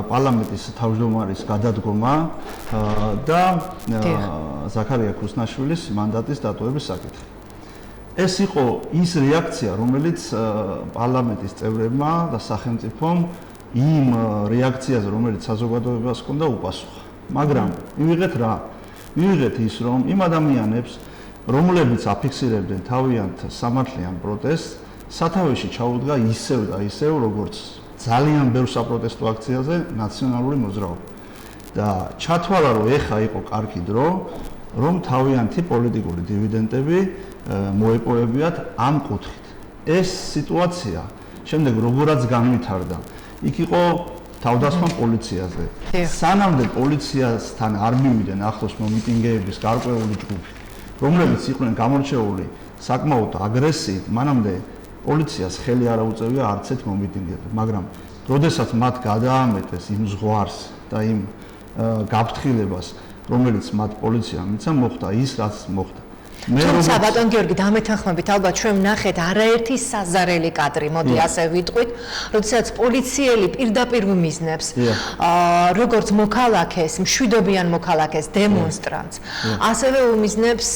პარლამენტის თავმჯდომარის გადადგომა და ზაქარია ქუსნაშვილის მანდატის დატოვების საკითხი. ეს იყო ის რეაქცია, რომელიც პარლამენტის წევრებმა და სახელმწიფომ იმ რეაქციაზე, რომელიც საზოგადოებას ჰქონდა, უპასუხა. მაგრამ მივიღეთ რა? მივიღეთ ის, რომ იმ ადამიანებს, რომლებიც აფიქსირებდნენ თავიანთ სამართლიან პროტესტს, სათავეში ჩაუდგა ისევ და ისევ, როგორც ძალიან ბევრ საპროტესტო აქციაზე ნაციონალური მოძრაობა. და ჩათვალა, რომ ეხა იყო კარგი დრო, რომ თავიანთი პოლიტიკური დივიდენდები მოეპოვებიათ ამ კუთხით. ეს სიტუაცია შემდეგ როგორაც განვითარდა, იქ იყო თავდასხმა პოლიციაზე. სანამდე პოლიციასთან არ მივიდნენ ახლოს მომიტინგეების გარკვეული ჯგუფი, რომლებიც იყვნენ გამორჩეული საკმაოდ აგრესიით, მანამდე პოლიციას ხელი არ აუწევია არც ერთ მომიტინგეზე, მაგრამ როდესაც მათ გადაამეტეს იმ ზღვარს და იმ გაფრთხილებას, რომელიც მათ პოლიციამ მისცა, მოხდა ის, რაც მოხდა.
თუმცა ბატონ გიორგი, დამეთანხმებით, ალბათ ჩვენ ვნახეთ არაერთი საზარელი კადრი, მოდი ასე ვიტყვით, როდესაც პოლიციელი პირდაპირ მიზნებს როგორც მოქალაქეს, მშვიდობიან მოქალაქეს, დემონსტრანტს, ასევე უმიზნებს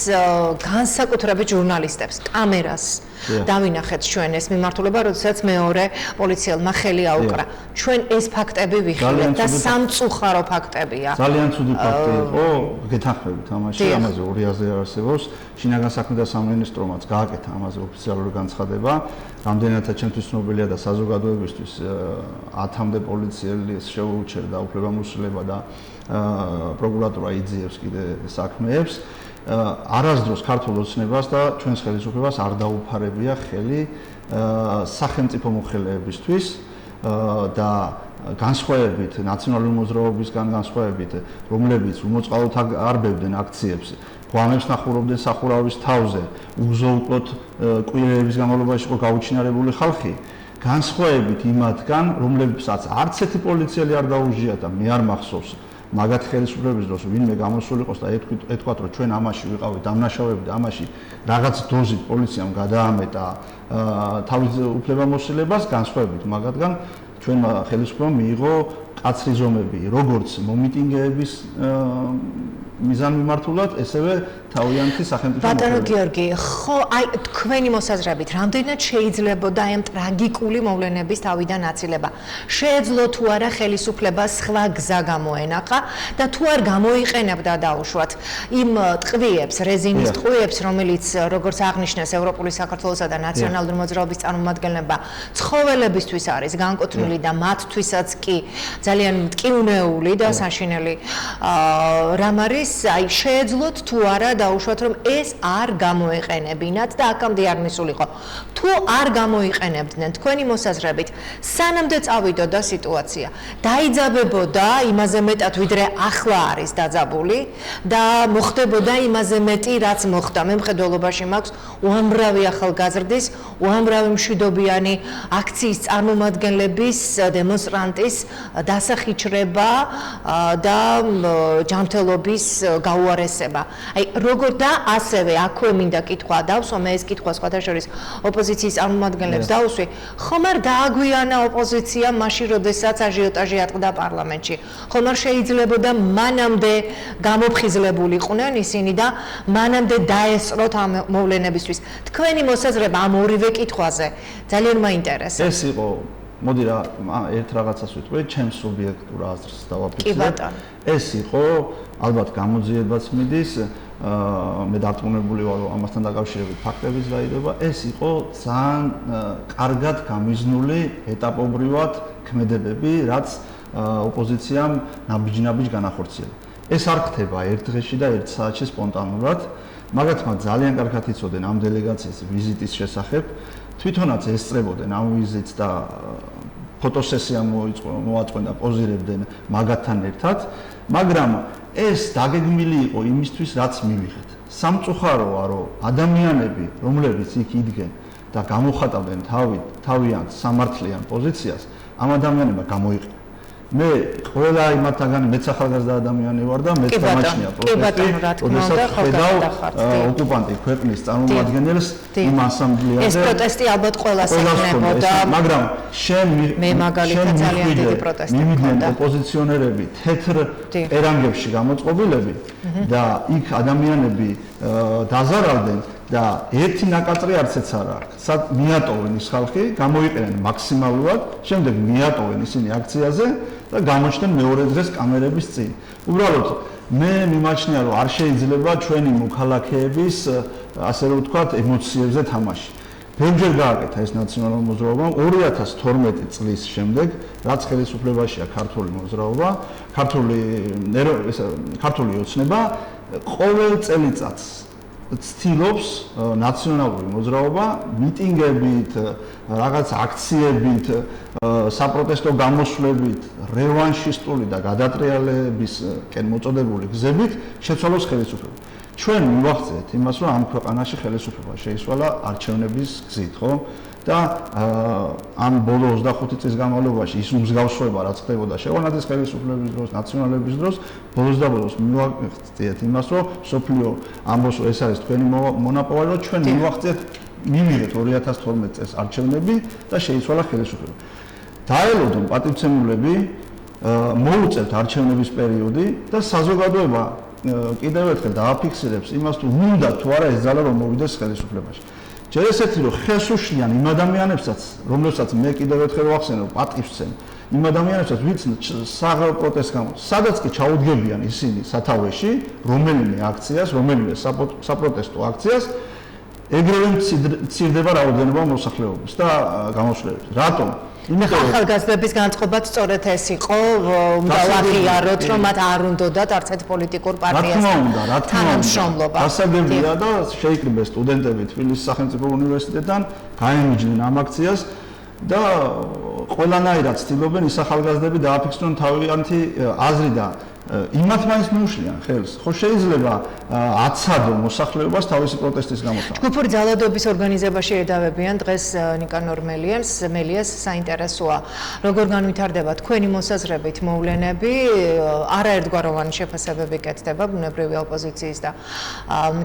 განსაკუთრებით ჟურნალისტებს, კამერას. დავინახეთ ჩვენ ეს მიმართულება, როდესაც მეორე პოლიციელმა ხელი აუკრა. ჩვენ ეს ფაქტები ვიხილეთ და სამწუხარო ფაქტებია.
ძალიან ცუდი ფაქტი იყო, გეთანხმებით ამაში, ამაზე ორი აზრი არ არსებობს. შინაგან საქმეთა სამინისტრომაც გააკეთა ამაზე ოფიციალური განცხადება. რამდენადაც ჩემთვის ცნობილია და საზოგადოებისთვის 10-მდე პოლიციელის შეურჩერდა უფლებამოსილება და პროკურატურა იძიებს კიდე საქმეებს. არასდროს ქართულ ოცნებას და ჩვენს ხელისუფლებას არ დაუფარებია ხელი სახელმწიფო მოხელეებისთვის და განსხვავებით ნაციონალური მოძრაობისგან განსხვავებით, რომლებიც უმოწყალოდ არბევდნენ აქციებს, გვამებს ნახურობდნენ სახურავის თავზე, უგზო-უკვლოდ კვირეების განმავლობაში იყო გაუჩინარებული ხალხი, განსხვავებით იმათგან, რომლებსაც არც ერთი პოლიციელი არ დაუჟია და მე არ მახსოვს მაგათი ხელისუფლების დროს ვინმე გამოსულიყოს და ეთქვათ, რომ ჩვენ ამაში ვიყავით დამნაშავეები და ამაში რაღაც დოზით პოლიციამ გადაამეტა თავის უფლებამოსილებას, განსხვავებით მაგათგან ჩვენმა ხელისუფლებამ მიიღო კაცრი ზომები, როგორც მომიტინგეების მიზანმიმართულად, ესევე თავიანთი სახელმწიფო
ბატონო გიორგი, ხო, აი თქვენი მოსაზრებით, რამდენად შეიძლებოდა ამ ტრაგიკული მოვლენების თავიდან აცილება? შეეძლო თუ არა ხელისუფლებას სხვა გზა გამოენახა და თუ არ გამოიყენებდა დაუშვათ იმ ტყვიებს, რეზინის ტყვიებს, რომელიც როგორც აღნიშნეს ევროპული საქართველოსა და ნაციონალური მოძრაობის წარმომადგენლებმა ცხოველებისთვის არის განკუთვნილი და მათთვისაც კი ძალიან მტკივნეული და საშინელი რამ არის, აი შეეძლოთ თუ არა დაუშვათ, რომ ეს არ გამოეყენებინათ და აქამდე არ მისულიყო. თუ არ გამოიყენებდნენ თქვენი მოსაზრებით, სანამდე წავიდოდა სიტუაცია, დაიძაბებოდა იმაზე მეტად, ვიდრე ახლა არის დაძაბული და მოხდებოდა იმაზე მეტი, რაც მოხდა. მე მხედველობაში მაქვს უამრავი ახალგაზრდის, უამრავი მშვიდობიანი აქციის წარმომადგენლების, დემონსტრანტის დასახიჩრება და ჯანმრთელობის გაუარესება. აი როგორ და ასევე აქვე მინდა კითხვა დავსვა, მე ეს კითხვა სხვათა შორის ოპოზიციის წარმომადგენლებს დავუსვი, ხომ არ დააგვიანა ოპოზიცია მაშინ, როდესაც აჟიოტაჟი ატყდა პარლამენტში? ხომ არ შეიძლებოდა მანამდე გამოფხიზლებულიყვნენ ისინი და მანამდე დაესწროთ ამ მოვლენებისთვის? თქვენი მოსაზრება ამ ორივე კითხვაზე ძალიან მაინტერესებს.
ეს იყო, მოდი რა, ერთ რაღაცას ვიტყვი, ჩემს სუბიექტურ აზრს დავაფიქსირებ. ეს იყო, ალბათ გამოძიებაც მიდის, მე დარწმუნებული ვარ, რომ ამასთან დაკავშირებით ფაქტების გაიგება, ეს იყო ძალიან კარგად გამიზნული ეტაპობრივად ქმედებები, რაც ოპოზიციამ ნაბიჯ-ნაბიჯ განახორციელა. ეს არ ხდება ერთ დღეში და ერთ საათში სპონტანურად, მაგათმა ძალიან კარგად იცოდნენ ამ დელეგაციის ვიზიტის შესახებ, თვითონაც ესწრებოდნენ ამ ვიზიტს და ფოტოსესია მოაწყვენ და პოზირებდნენ მაგათთან ერთად. მაგრამ ეს დაგეგმილი იყო იმისთვის, რაც მივიღეთ. სამწუხაროა, რომ ადამიანები, რომლებიც იქ იდგენ და გამოხატავენ თავიანთ სამართლიან პოზიციას, ამ ადამიანებმა გამოიყენა. მე ყველა იმათაგანი მეც ახალგაზრდა ადამიანი ვარ და მეც დამაჩნია პროტესტი, როდესაც ხედავ ოკუპანტი ქვეყნის წარმომადგენელს იმ ასამბლეაზე.
ეს პროტესტი ალბათ ყველას ეკნებოდა,
მაგრამ
მე მაგალითად ძალიან დიდი პროტესტი
მივიდნენ ოპოზიციონერები თეთრ პერანგებში გამოწყობილები და იქ ადამიანები დაზარალდნენ და ერთი ნაკაწრი არცეც არ აქვს. მიატოვენ ის ხალხი, გამოიყენენ მაქსიმალურად, შემდეგ მიატოვენ ისინი აქციაზე და გამოჩნდნენ მეორე დღეს კამერების წინ. უბრალოდ მე მიმაჩნია, რომ არ შეიძლება ჩვენი მოქალაქეების, ასე რომ ვთქვათ, ემოციებზე თამაში. ბევრჯერ გააკეთა ეს ნაციონალურ მოძრაობამ 2012 წლის შემდეგ, რაც ხელისუფლებაშია ქართული მოძრაობა, ქართული ოცნება ყოველ წელიწადს ცდილობს ნაციონალური მოძრაობა მიტინგებით, რაღაც აქციებით, საპროტესტო გამოსვლებით, რევანშისტული და გადატრიალებისკენ მოწოდებული გზებით შეცვალოს ხელისუფლება. ჩვენ მივახცეთ იმას, რომ ამ ქვეყანაში ხელისუფლება შეიცვალა არჩევნების გზით, ხო? და ამ ბოლო 25 წლის განმავლობაში ის უმსგავსება, რაც ხდებოდა შევარდნაძის ხელისუფლების დროს, ნაციონალების დროს, ბოლოს და ბოლოს მივახციეთ იმას, რომ სოფლიო ამბობს, რომ ეს არის თქვენი მონოპოლია, რომ ჩვენ მივახციეთ, მივიღეთ 2012 წელს არჩევნები და შეიცვალა ხელისუფლება. დაელოდონ პატივცემულები, მოუწევთ არჩევნების პერიოდი და საზოგადოება კიდევ ერთხელ დააფიქსირებს იმას, თუ უნდა თუ არა ეს ძალა რომ მოვიდეს ხელისუფლებაში. ჯერ ესეთი რომ ხელს უშლიან იმ ადამიანებსაც, რომლებსაც მე კიდევ ერთხელ ვახსენებ, პატივცემ, იმ ადამიანებსაც, ვინც საღებავ პროტესტს გამო, სადაც კი ჩაუდგებიან ისინი სათავეში, რომელიმე აქციას, რომელიმე საპროტესტო აქციას, ეგრევე მცირდება რაოდენობა მოსახლეობის და გამოსვლების. რატომ?
ახალგაზრდების განწყობაც სწორედ ეს იყო, უნდა ვაღიაროთ, რომ მათ არ უნდათ არც ერთ პოლიტიკურ პარტიასთან თანამშრომლობა.
გასაგებია და შეიკრიბეს სტუდენტები თბილისის სახელმწიფო უნივერსიტეტიდან, გაემიჯნენ ამ აქციას და ყველანაირად ცდილობენ ის ახალგაზრდები დააფიქსირონ თავიანთი აზრი და იმათ მაინც მიუშლიან ხელს. ხო შეიძლება აცადო მოსახლეობას თავისი პროტესტის გამოსავალ.
ჯგუფური ძალადობის ორგანიზებაში ედავებიან დღეს ნიკანორ მელიას საინტერესოა, როგორ განვითარდება თქვენი მოსაზრებით მოვლენები, არაერთგვაროვანი შეფასებები კეთდება ბუნებრივი ოპოზიციის და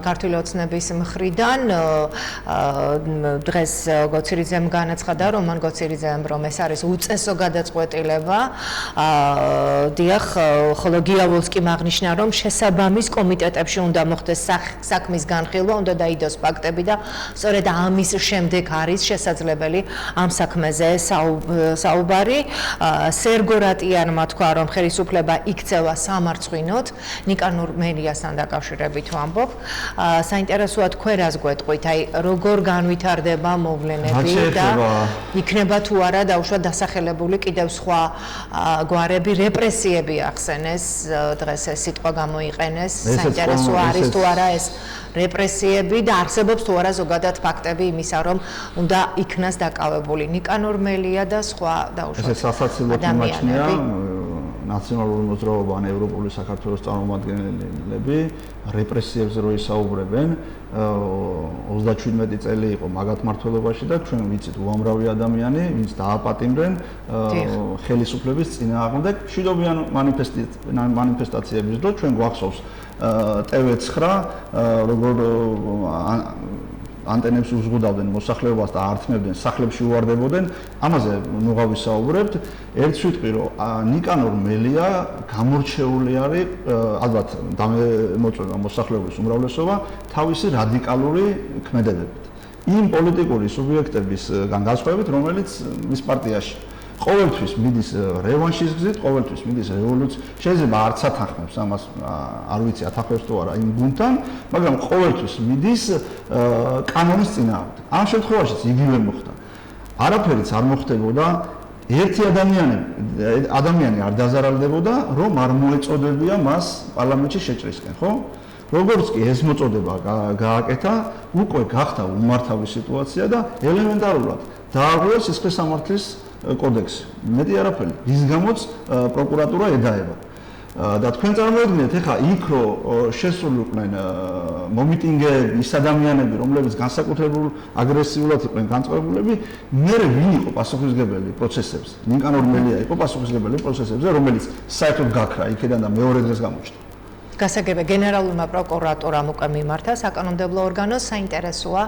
ქართული ოცნების მხრიდან. დღეს გოცირიძემ განაცხადა, რომან გოცირიძემ, რომ ეს არის უწესო გადაწყვეტილება. დიახ, ხოლო გიავოლსკიმ აღნიშნა, რომ შესაბამის კომიტეტებში უნდა მოხდეს საქმის განხილვა, უნდა დაიდოს ფაქტები და სწორედ ამის შემდეგ არის შესაძლებელი ამ საქმეზე საუბარი. სერგო რატიანმა თქვა, რომ ხელისუფლება იქცევა სამარცხვინოდ, ნიკანორ მელიასთან დაკავშირებით ვამბობ. საინტერესოა თქვენ რას გვეტყვით, აი როგორ განვითარდება მოვლენები და იქნება თუ არა დაუშვათ დასახელებული კიდევ სხვა გვარები, რეპრესიები ახსენეს. დღეს ეს სიტყვა გამოიყენეს, საინტერესო არის თუ არა ეს რეპრესიები და არსებობს თუ არა ზოგადად ფაქტები იმისა, რომ უნდა იქნას დაკავებული ნიკანორ მელია და სხვა დაუშვათ
ადამიანები. ნაციონალური მოძრაობა ან ევროპული საქართველოს წარმომადგენლები რეპრესიებზე რო ისაუბრებენ, 37 წელი იყო მაგათ მმართველობაში და ჩვენ ვიცით უამრავი ადამიანი, ვინც დააპატიმრენ ხელისუფლების წინააღმდეგ მშვიდობიან მანიფესტაციების დროს. ჩვენ გვახსოვს TV9 როგორ ანტენებს უზღუდავდნენ მოსახლეობას და ართმევდნენ, სახლებში უვარდებოდნენ. ამაზე ნუ გავისაუბრებთ. ერთ სიტყვი რომ ნიკანორ მელია გამორჩეული არის, ალბათ დამემოწმება მოსახლეობის უმრავლესობა თავისი რადიკალური ქმედებებით. იმ პოლიტიკური სუბიექტებისგან განსხვავებით, რომელიც მის პარტიაში ყოველთვის მიდის რევანშის გზით, ყოველთვის მიდის რევოლუცია. შეიძლება არც ათანხმებს ამას, არ ვიცი ათანხმებს თუ არა იმ გუნდთან, მაგრამ ყოველთვის მიდის კანონის წინააღმდეგ. ამ შემთხვევაშიც იგივე მოხდა. არაფერიც არ მოხდებოდა, ერთი ადამიანი არ დაზარალდებოდა, რომ არ მოეწოდებია მას პარლამენტში შეჭრისკენ, ხო? როგორც კი ეს მოწოდება გააკეთა, უკვე გახდა უმართავი სიტუაცია და ელემენტარულად დააღვია სისხლის სამართლის კოდექსი. მეტი არაფერი, რის გამოც პროკურატურა ედაება. და თქვენ წარმოიდგინეთ, ეხლა იქ რო შესულიყვნენ მომიტინგეები, ის ადამიანები, რომლებიც განსაკუთრებულ აგრესიულად იყვნენ განწყობილები, მე ვინ იყო პასუხისმგებელი პროცესებზე? ნიკანორ მელია იყო პასუხისმგებელი პროცესებზე, რომელიც საერთოდ გაქრა იქიდან და მეორე დღეს გამოჩნდა.
გასაგებია გენერალურმა პროკურატურამ უკვე მიმართა საკანონმდებლო ორგანოს საინტერესოა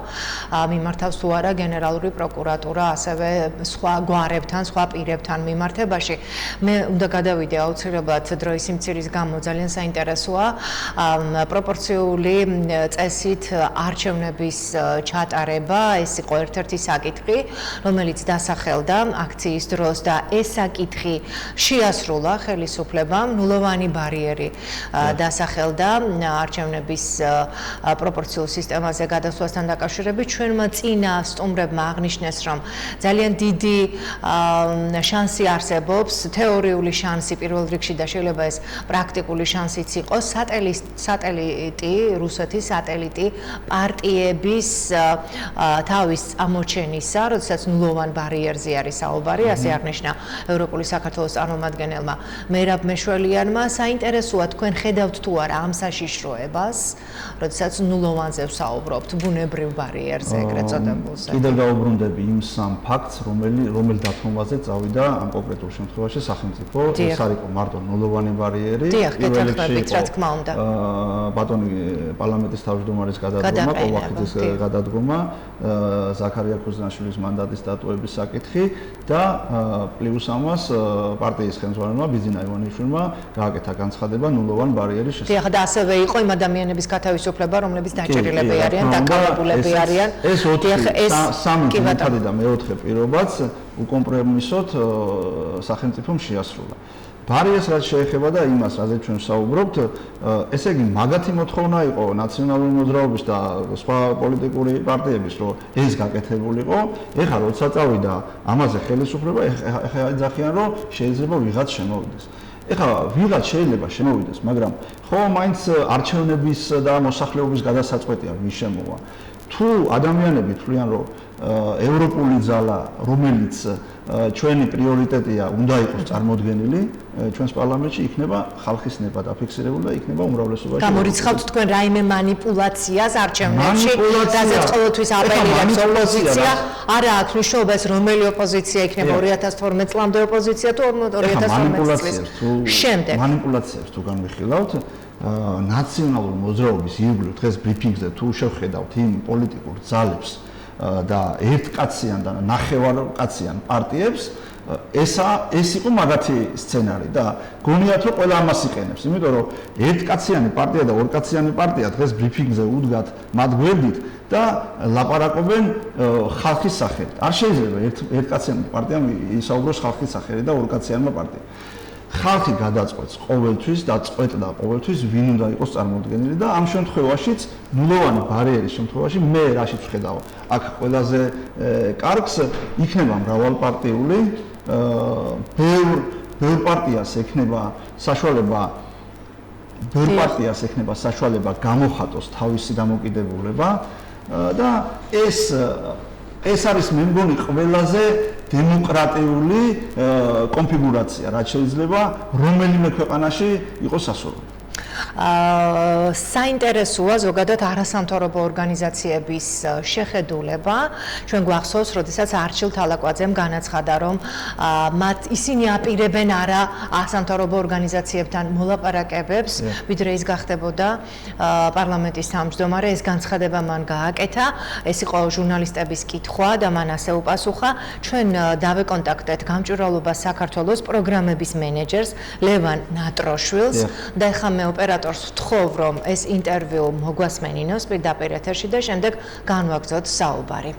მიმართავს თუ არა გენერალური პროკურატურა ასევე სხვა გვარებთან, სხვა პირებთან მიმართებაში. მე უნდა გადავიდე აუცილებლად დროის სიმცირის გამო ძალიან საინტერესოა პროპორციული წესით არჩევნების ჩატარება, ეს იყო ერთ-ერთი საკითხი, რომელიც დასახელდა აქციის დროს და ეს საკითხი შეასრულა ხელისუფლებამ, ნულოვანი ბარიერი დასახელდა არჩევნების პროპორციულ სისტემაზე გადასვლასთან დაკავშირებით. ჩვენმა წინა სტუმრებმა აღნიშნეს, რომ ძალიან დიდი შანსი არსებობს, თეორიული შანსი პირველ რიგში და შეიძლება ეს პრაქტიკული შანსიც იყოს, სატელიტი, რუსეთის სატელიტი პარტიების თავის წამოჩენისა, როდესაც ნულოვან ბარიერზე არის საუბარი, ასე აღნიშნა ევროპული საქართველოს წარმომადგენელმა მერაბ მეშველიანმა. საინტერესოა თქვენ ხედავთ თუ არა ამ საშიშროებას, როდესაც ნულოვანზე ვსაუბრობთ, ბუნებრივ ბარიერზე ეგრეთ წოდებულზე.
კიდევ დაუბრუნდები იმ სამ ფაქტს, რომელი დათმობაზე წავიდა ამ კონკრეტულ შემთხვევაში სახელმწიფო. ეს არ იყო მარტო ნულოვანი ბარიერი,
პირველ რა თქმა უნდა.
ბატონი პარლამენტის თავმჯდომარის გადადგომა, კოვახიძის გადადგომა, ზაქარია ქუზნაშვილის მანდატის დატოვების საკითხი და პლუს ამას პარტიის ხელმძღვანელმა ბიძინა ივანიშვილმა გააკეთა განცხადება ნულოვან ბარიერის
დიახ, და ასევე იყო იმ ადამიანების გათავისუფლება, რომლებიც დაჭერილები არიან, დაკავებულები არიან.
ეს სამი ძირითადი და მეოთხე პირობაც უკომპრომისოდ სახელმწიფომ შეასრულა. ბარიერს რაც შეეხება და იმას, რაზეც ჩვენ ვსაუბრობთ, ესე იგი მაგათი მოთხოვნა იყო ნაციონალური მოძრაობის და სხვა პოლიტიკური პარტიების, რომ ეს გაკეთებულიყო. ეხლა როცა წავიდა ამაზე ხელისუფლება, ეხლა ეძახიან, რომ შეიძლება ვიღაც შემოვიდეს. ეხლა ვიღაც შეიძლება შემოვიდეს, მაგრამ ხო მაინც არჩევნების და მოსახლეობის გადასაწყვეტია ვის შემოვა. თუ ადამიანები თვლიან, რომ ევროპული ძალა, რომელიც ჩვენი პრიორიტეტია, უნდა იყოს წარმოდგენილი ჩვენს პარლამენტში, იქნება ხალხის ნება დაფიქსირებული და იქნება უმრავლესობაში.
გამორიცხავთ თქვენ რაიმე მანიპულაციას არჩევნებში, რაზეც ყოველთვის აპელირებს ოპოზიცია, არა აქვს მნიშვნელობა ეს რომელი ოპოზიცია იქნება 2012 წლამდე ოპოზიცია თუ 2012 წლის შემდეგ.
მანიპულაციებს თუ განვიხილავთ, ნაციონალური მოძრაობის ირგვლივ დღეს ბრიფინგზე თუ შევხედავთ იმ პოლიტიკურ ძალებს და ერთკაციან და ნახევარკაციან პარტიებს, ეს იყო მაგათი სცენარი და გონიათ რომ ყველა ამას იყენებს, იმიტომ რომ ერთკაციანი პარტია და ორკაციანი პარტია დღეს ბრიფინგზე უდგათ მათ გვერდით და ლაპარაკობენ ხალხის სახელით. არ შეიძლება ერთკაციანი პარტიამ ისაუბროს ხალხის სახელით და ორკაციანმა პარტიამ. ხალხი გადაწყვეტს ყოველთვის და წყვეტდა ყოველთვის ვინ უნდა იყოს წარმოდგენილი და ამ შემთხვევაშიც ნულოვანი ბარიერის შემთხვევაში მე რაშიც ვხედავ აქ ყველაზე კარგს იქნება მრავალპარტიული ბევრ პარტიას ექნება საშუალება გამოხატოს თავისი დამოკიდებულება და ეს არის მე მგონი ყველაზე დემოკრატიული კონფიგურაცია, რაც შეიძლება რომელიმე ქვეყანაში იყოს სასურველი.
საინტერესოა ზოგადად არასამთავრობო ორგანიზაციების შეხედულება. ჩვენ გვახსოვს, როდესაც არჩილ თალაკვაძემ განაცხადა, რომ ისინი აპირებენ არა არასამთავრობო ორგანიზაციებთან მოლაპარაკებებს, ვიდრე ის გახდებოდა პარლამენტის თავმჯდომარე. ეს განცხადება მან გააკეთა, ეს იყო ჟურნალისტების კითხვა და მან ასე უპასუხა. ჩვენ დავეკონტაქტეთ გამჭვირვალობას საქართველოს პროგრამების მენეჯერს ლევან ნატროშვილს და ეხლა მე ოპერატორს ვთხოვ, რომ ეს ინტერვიუ მოგვასმენინოს პირდაპირ ეთერში და შემდეგ განვაგრძოთ საუბარი.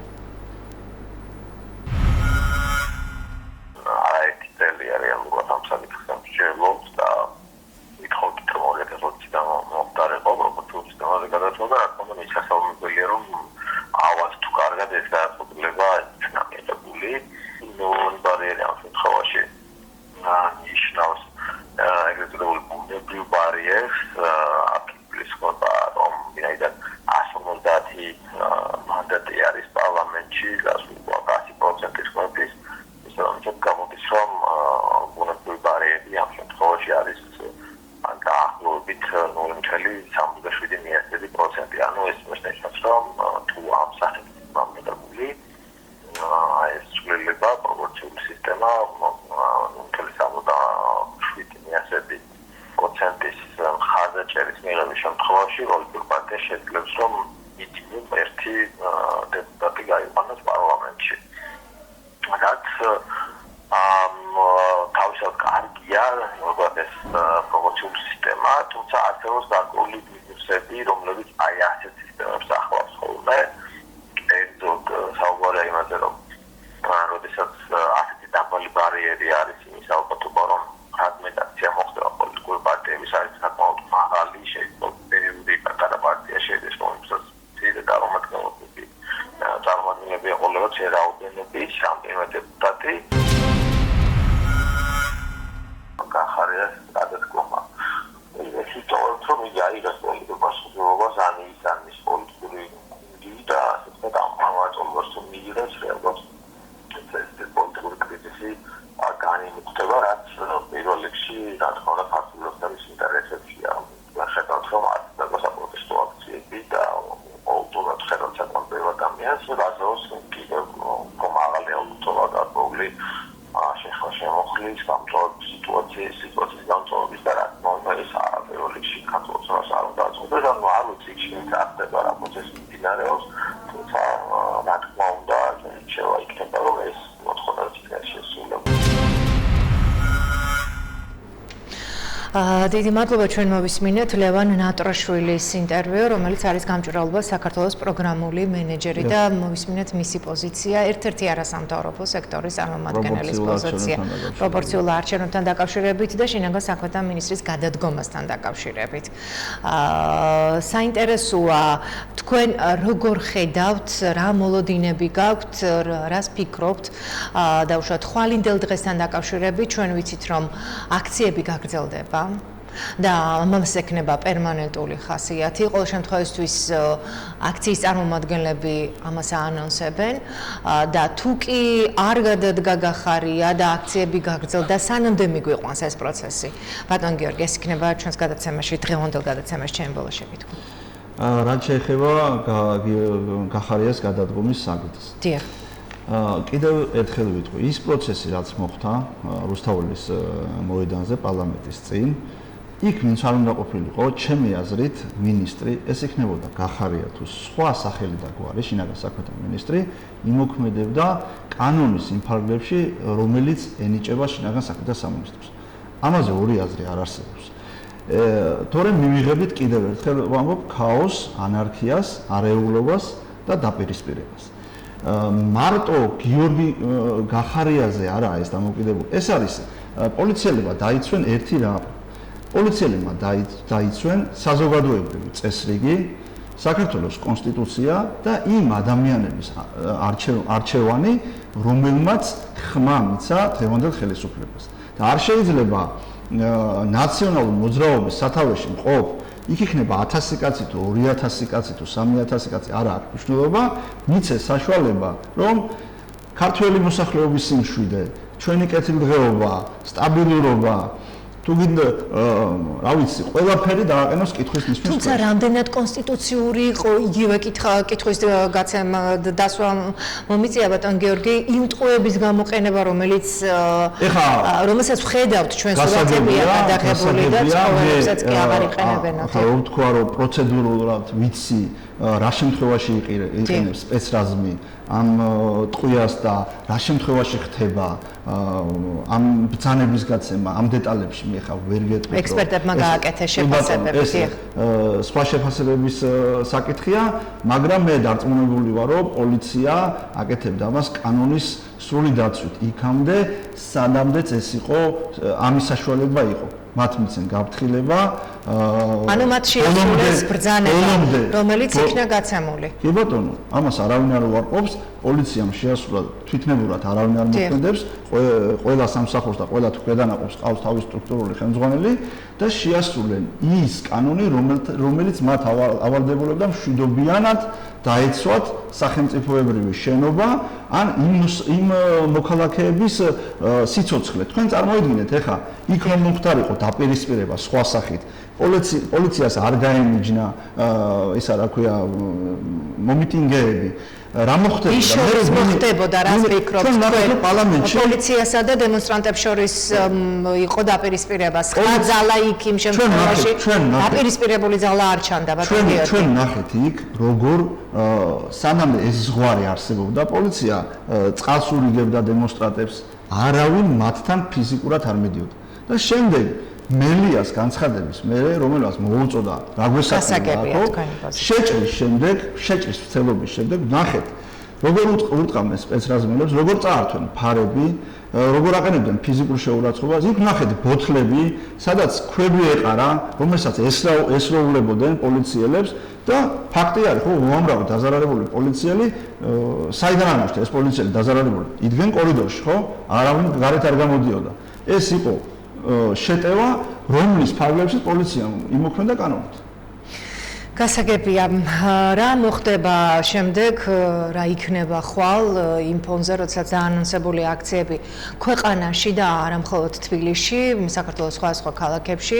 პარტიებმა მთელი 77%-ის მხარდაჭერის მიღების შემთხვევაში პოლიტიკურ პარტიას შეძლებს რომ მინიმუმ ერთი დეპუტატი გაიყვანოს პარლამენტში. რაც თავისად კარგია, როგორც ეს პროპორციული სისტემა, თუმცა არსებობს გარკვეული მინუსები, რომლებიც აი ასეთ სისტემებს ახლავს ხოლმე. ერთოდ საუბარია იმაზე, რომ როდესაც ასეთი დაბალი ბარიერი არის იმის ალბათობა, რომ ფრაგმენტაცია მოხდება პოლიტიკური პარტიების არის საკმაოდ მაღალი, შეიძლება პერიოდი პატარა პარტია შედეს, რომელსაც ძირითადად წარმომადგენლები ეყოლება რაოდენობის რამდენიმე დეპუტატი. გახარიას გადადგომა. ეს თორემ რომ იგი აიღეს პოლიტიკურ პასუხისმგებლობას ანის პოლიტიკური და ასე ვთქვათ ამ ამბავს რომ მიიღეს როგორც ეს პოლიტიკური კრიზისი განიმუქდება, რაც პირველ რიგში რა თქმა უნდა ფაქტობრივად ინტერესებია. ხედავთ რომ არის საპროტესტო აქციები და ყოველდღიურად ხედავთ საკმაოდ ბევრ ადამიანს, რასაც კიდევ მაღალი აუდიტორია გარკვეული შემოხლის გამწვავების სიტუაციის გამწვავების და რა თქმა უნდა ეს პირველ რიგში ქართულობას არ უნდა აწყვეტოს, ანუ არ ვიცი იქ ხდება რა პროცესი მიმდინარეობს, თუმცა რა თქმა უნდა შეიძლება იქნება რომ ეს მოთხოვნა იქნება შესრულებული.
დიდი მადლობა ჩვენ მოვისმინეთ ლევან ნატრაშვილის ინტერვიუ, რომელიც არის გამჭვირვალობა საქართველოს პროგრამული მენეჯერი და მოვისმინეთ მისი პოზიცია, ერთ-ერთი არასამთავრობო სექტორის წარმომადგენლის პოზიცია პროპორციულ არჩევნებთან დაკავშირებით და შინაგან საქმეთა მინისტრის გადადგომასთან დაკავშირებით. საინტერესოა თქვენ როგორ ხედავთ, რა მოლოდინები გაქვთ, რას ფიქრობთ და უშუალოდ ხვალინდელ დღესთან დაკავშირებით ჩვენ ვიცით რომ აქციები გაგრძელდება და ამას ექნება პერმანენტული ხასიათი. ყოველ შემთხვევაში აქციის წარმომადგენლები ამას აანონსებენ და თუ კი არ გადადგა გახარია და აქციები გაგრძელდა, სანამდე მიგვიყვანს ეს პროცესი. ბატონ გიორგი, ეს იქნება ჩვენს გადაცემაში, დღევანდელ გადაცემაში ჩემი ბოლო შეკითხვა.
რაც შეეხება გახარიას გადადგომის საკითხს.
დიახ.
კიდევ ერთხელ ვიტყვი, ის პროცესი, რაც მოხდა რუსთაველის მოედანზე პარლამენტის წინ, იქ ვინც არ უნდა ყოფილიყო, ჩემი აზრით, მინისტრი, ეს იქნებოდა გახარია თუ სხვა სახელი და გვარი, შინაგან საქმეთა მინისტრი, იმოქმედებდა კანონის იმ ფარგლებში, რომელიც ენიჭება შინაგან საქმეთა სამინისტროს. ამაზე ორი აზრი არ არსებობს. თორემ მივიღებით კიდევ ერთხელ ვამბობ ქაოსს, ანარქიას, არეულობას და დაპირისპირებას. მარტო გიორგი გახარიაზე არაა ეს დამოკიდებული. ეს არის პოლიციელებმა დაიცვენ ერთი რამ. პოლიციელებმა დაიცვენ საზოგადოებრივი წესრიგი, საქართველოს კონსტიტუცია და იმ ადამიანების არჩევანი, რომელმაც ხმა მიცა დღევანდელ ხელისუფლებას. და არ შეიძლება ნაციონალური მოძრაობის სათავეში მყოფ იქ იქნება 1000 კაცი თუ 2000 კაცი თუ 3000 კაცი არ აქვს მნიშვნელობა, მიცეს საშუალება, რომ ქართველი მოსახლეობის სიმშვიდე, ჩვენი კეთილდღეობა, სტაბილურობა თუ გინდა რა ვიცი, ყველაფერი დააყენოს კითხვის ნიშნის.
თუმცა რამდენად კონსტიტუციური იყო იგივე კითხვის გაცემა დასვა მომიწია ბატონ გიორგი იმ ტყუების გამოყენება, რომელსაც ვხედავთ ჩვენ სურათებია გადაღებული და ცხოველებსაც კი აღარ იყენებენ.
ახლა რომ თქვა რომ პროცედურულად ვიცი რა შემთხვევაში იყენებს სპეცრაზმი ამ ტყვიას და რა შემთხვევაში ხდება ამ ბრძანების გაცემა ამ დეტალებში მე ხა ვერ გეტყვი
ექსპერტებმა გააკეთეს შეფასებები
სხვა შეფასებების საკითხია, მაგრამ მე დარწმუნებული ვარ რომ პოლიცია აკეთებდა ამას კანონის სრული დაცვით იქამდე სანამდეც ეს იყო ამის საშუალება იყო მათ მიცენ გაფრთხილება
ანუ მათ შეასრულეს ბრძანება რომელიც იქნა გაცემული.
კი ბატონო, ამას არავინ არ უარყოფს, პოლიციამ შეასრულა თვითნებურად არავინ არ მოქმედებს, ყველა სამსახურს და ყველა ქვედანაყოფს ყავს თავის სტრუქტურული ხელმძღვანელი და შეასრულენ ის კანონი, რომელიც მათ ავალდებულებდა მშვიდობიანად დაეცვათ სახელმწიფოებრივი შენობა ან იმ მოქალაქეების სიცოცხლე. თქვენ წარმოიდგინეთ, ეხა იქ რომ მოხდარიყო დაპირისპირება სხვა სახით, პოლიციას არ გაენიჯნა ისა რა ქვია მომიტინგეები, რა
მოხდებოდა რას ფიქრობთ
თქვენ პარლამენტში
პოლიციასა და დემონსტრანტებს შორის იყო დაპირისპირება სხვა ძალა იქ იმ შემთხვევაში დაპირისპირებული ძალა არ ჩანდა ბატონო გიორგი
ჩვენ ნახეთ იქ როგორ სანამ ეს ზღვარი არსებობდა პოლიცია წყალს ურიგებდა დემონსტრანტებს არავინ მათთან ფიზიკურად არ მიდიოდა და შემდეგ მელიას განცხადების რომელსაც მოუწოდა რა გვესაკუთრებია შეჭრის ვცელობის შემდეგ ნახეთ როგორ უტყამენ სპეცრაზმელებს როგორ წაართვენ ფარები როგორ აყენებდნენ ფიზიკურ შეურაცხყოფას იქ ნახეთ ბოთლები სადაც ქვები ეყარა რომელსაც ესროულებოდნენ პოლიციელებს და ფაქტი არის ხო უამრავი დაზარალებული პოლიციელი საიდან აღმოჩნდა ეს პოლიციელი დაზარალებული იდგენ კორიდორში ხო არავინ გარეთ არ გამოდიოდა ეს იყო შეტევა რომლის ფარგლებშიც პოლიციამ იმოქმედა კანონით
გასაგებია რა მოხდება შემდეგ რა იქნება ხვალ იმ ფონზე როცა დაანონსებული აქციები ქვეყანაში და არა მხოლოდ თბილისში საქართველოს სხვა ქალაქებში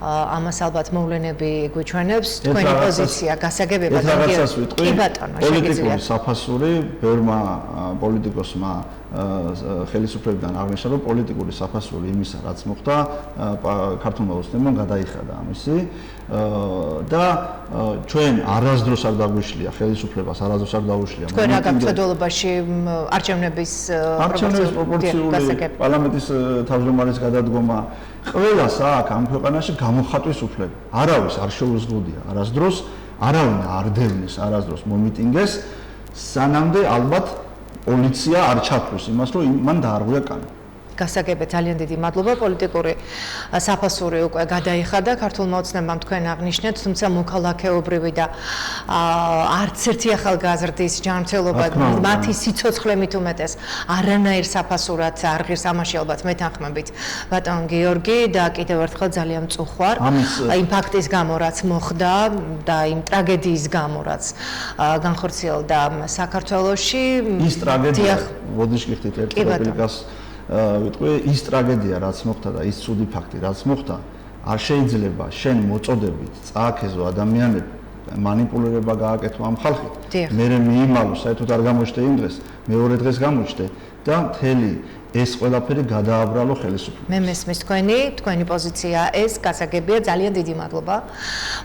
ამას ალბათ მოვლენები გვიჩვენებს თქვენი პოზიცია გასაგებია
კი ბატონო პოლიტიკური საფასური ბევრმა პოლიტიკოსმა ხელისუფლებიდან აღნიშნა რომ პოლიტიკური საფასური იმისა რაც მოხდა ქართულმა ოცნებამ გადაიხადა ამისი და ჩვენ არასდროს არ დაგვიშლია ხელისუფლებას არასდროს არ დაუშლია
თქვენ რა გაქვთ არჩევნების
პროპორციული პარლამენტის თავმჯდომარის გადადგომა ყველას აქვს ამ ქვეყანაში გამოხატვის უფლება არავის არ შეუზღუდია არასდროს არავინ არ დევნის არასდროს მომიტინგეს სანამდე ალბათ პოლიცია არ ჩათვლის იმას რომ მან დაარღვია კანონი
გასაგებია ძალიან დიდი მადლობა პოლიტიკური საფასური უკვე გადაიხადა ქართულმა ოცნებამ თქვენ აღნიშნეთ თუმცა მოქალაქეობრივი და არც ერთი ახალგაზრდის ჯანმრთელობა მათი სიცოცხლე მით უმეტეს არანაირ საფასურად არ ღირს ამაში ალბათ მეთანხმებით ბატონ გიორგი და კიდევ ერთხელ ძალიან მწუხვარ იმ ფაქტის გამო რაც მოხდა და იმ ტრაგედიის გამო რაც განხორციელდა საქართველოში
ის ტრაგედია როდესაც გიხდით ერთ რეპლიკას ვიტყვი ის ტრაგედია რაც მოხდა და ის ცუდი ფაქტი რაც მოხდა არ შეიძლება შენ მოწოდებით წააქეზო ადამიანები манипулირება გააკეთო ამ ხალხით მე მიიმალო საერთოდ არ გამოჩნდა იმ დღეს მეორე დღეს გამოჩნდა და მთელი ეს ყველაფერი გადააბრალო ხელისუფლებას.
მე მესმის თქვენი პოზიცია ეს გასაგებია ძალიან დიდი მადლობა.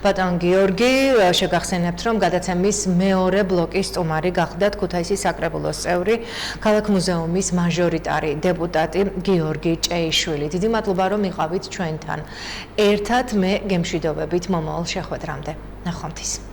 ბატონ გიორგი, შეგახსენებთ რომ გადაცემის მეორე ბლოკის სტუმარი გახდათ ქუთაისის საკრებულოს წევრი, ქალაქ მუზეუმის მაჟორიტარი დეპუტატი გიორგი ჭეიშვილი. დიდი მადლობა რომ იყავით ჩვენთან. ერთად მე გემშვიდობებით მომავალ შეხვედრამდე. ნახვამდის.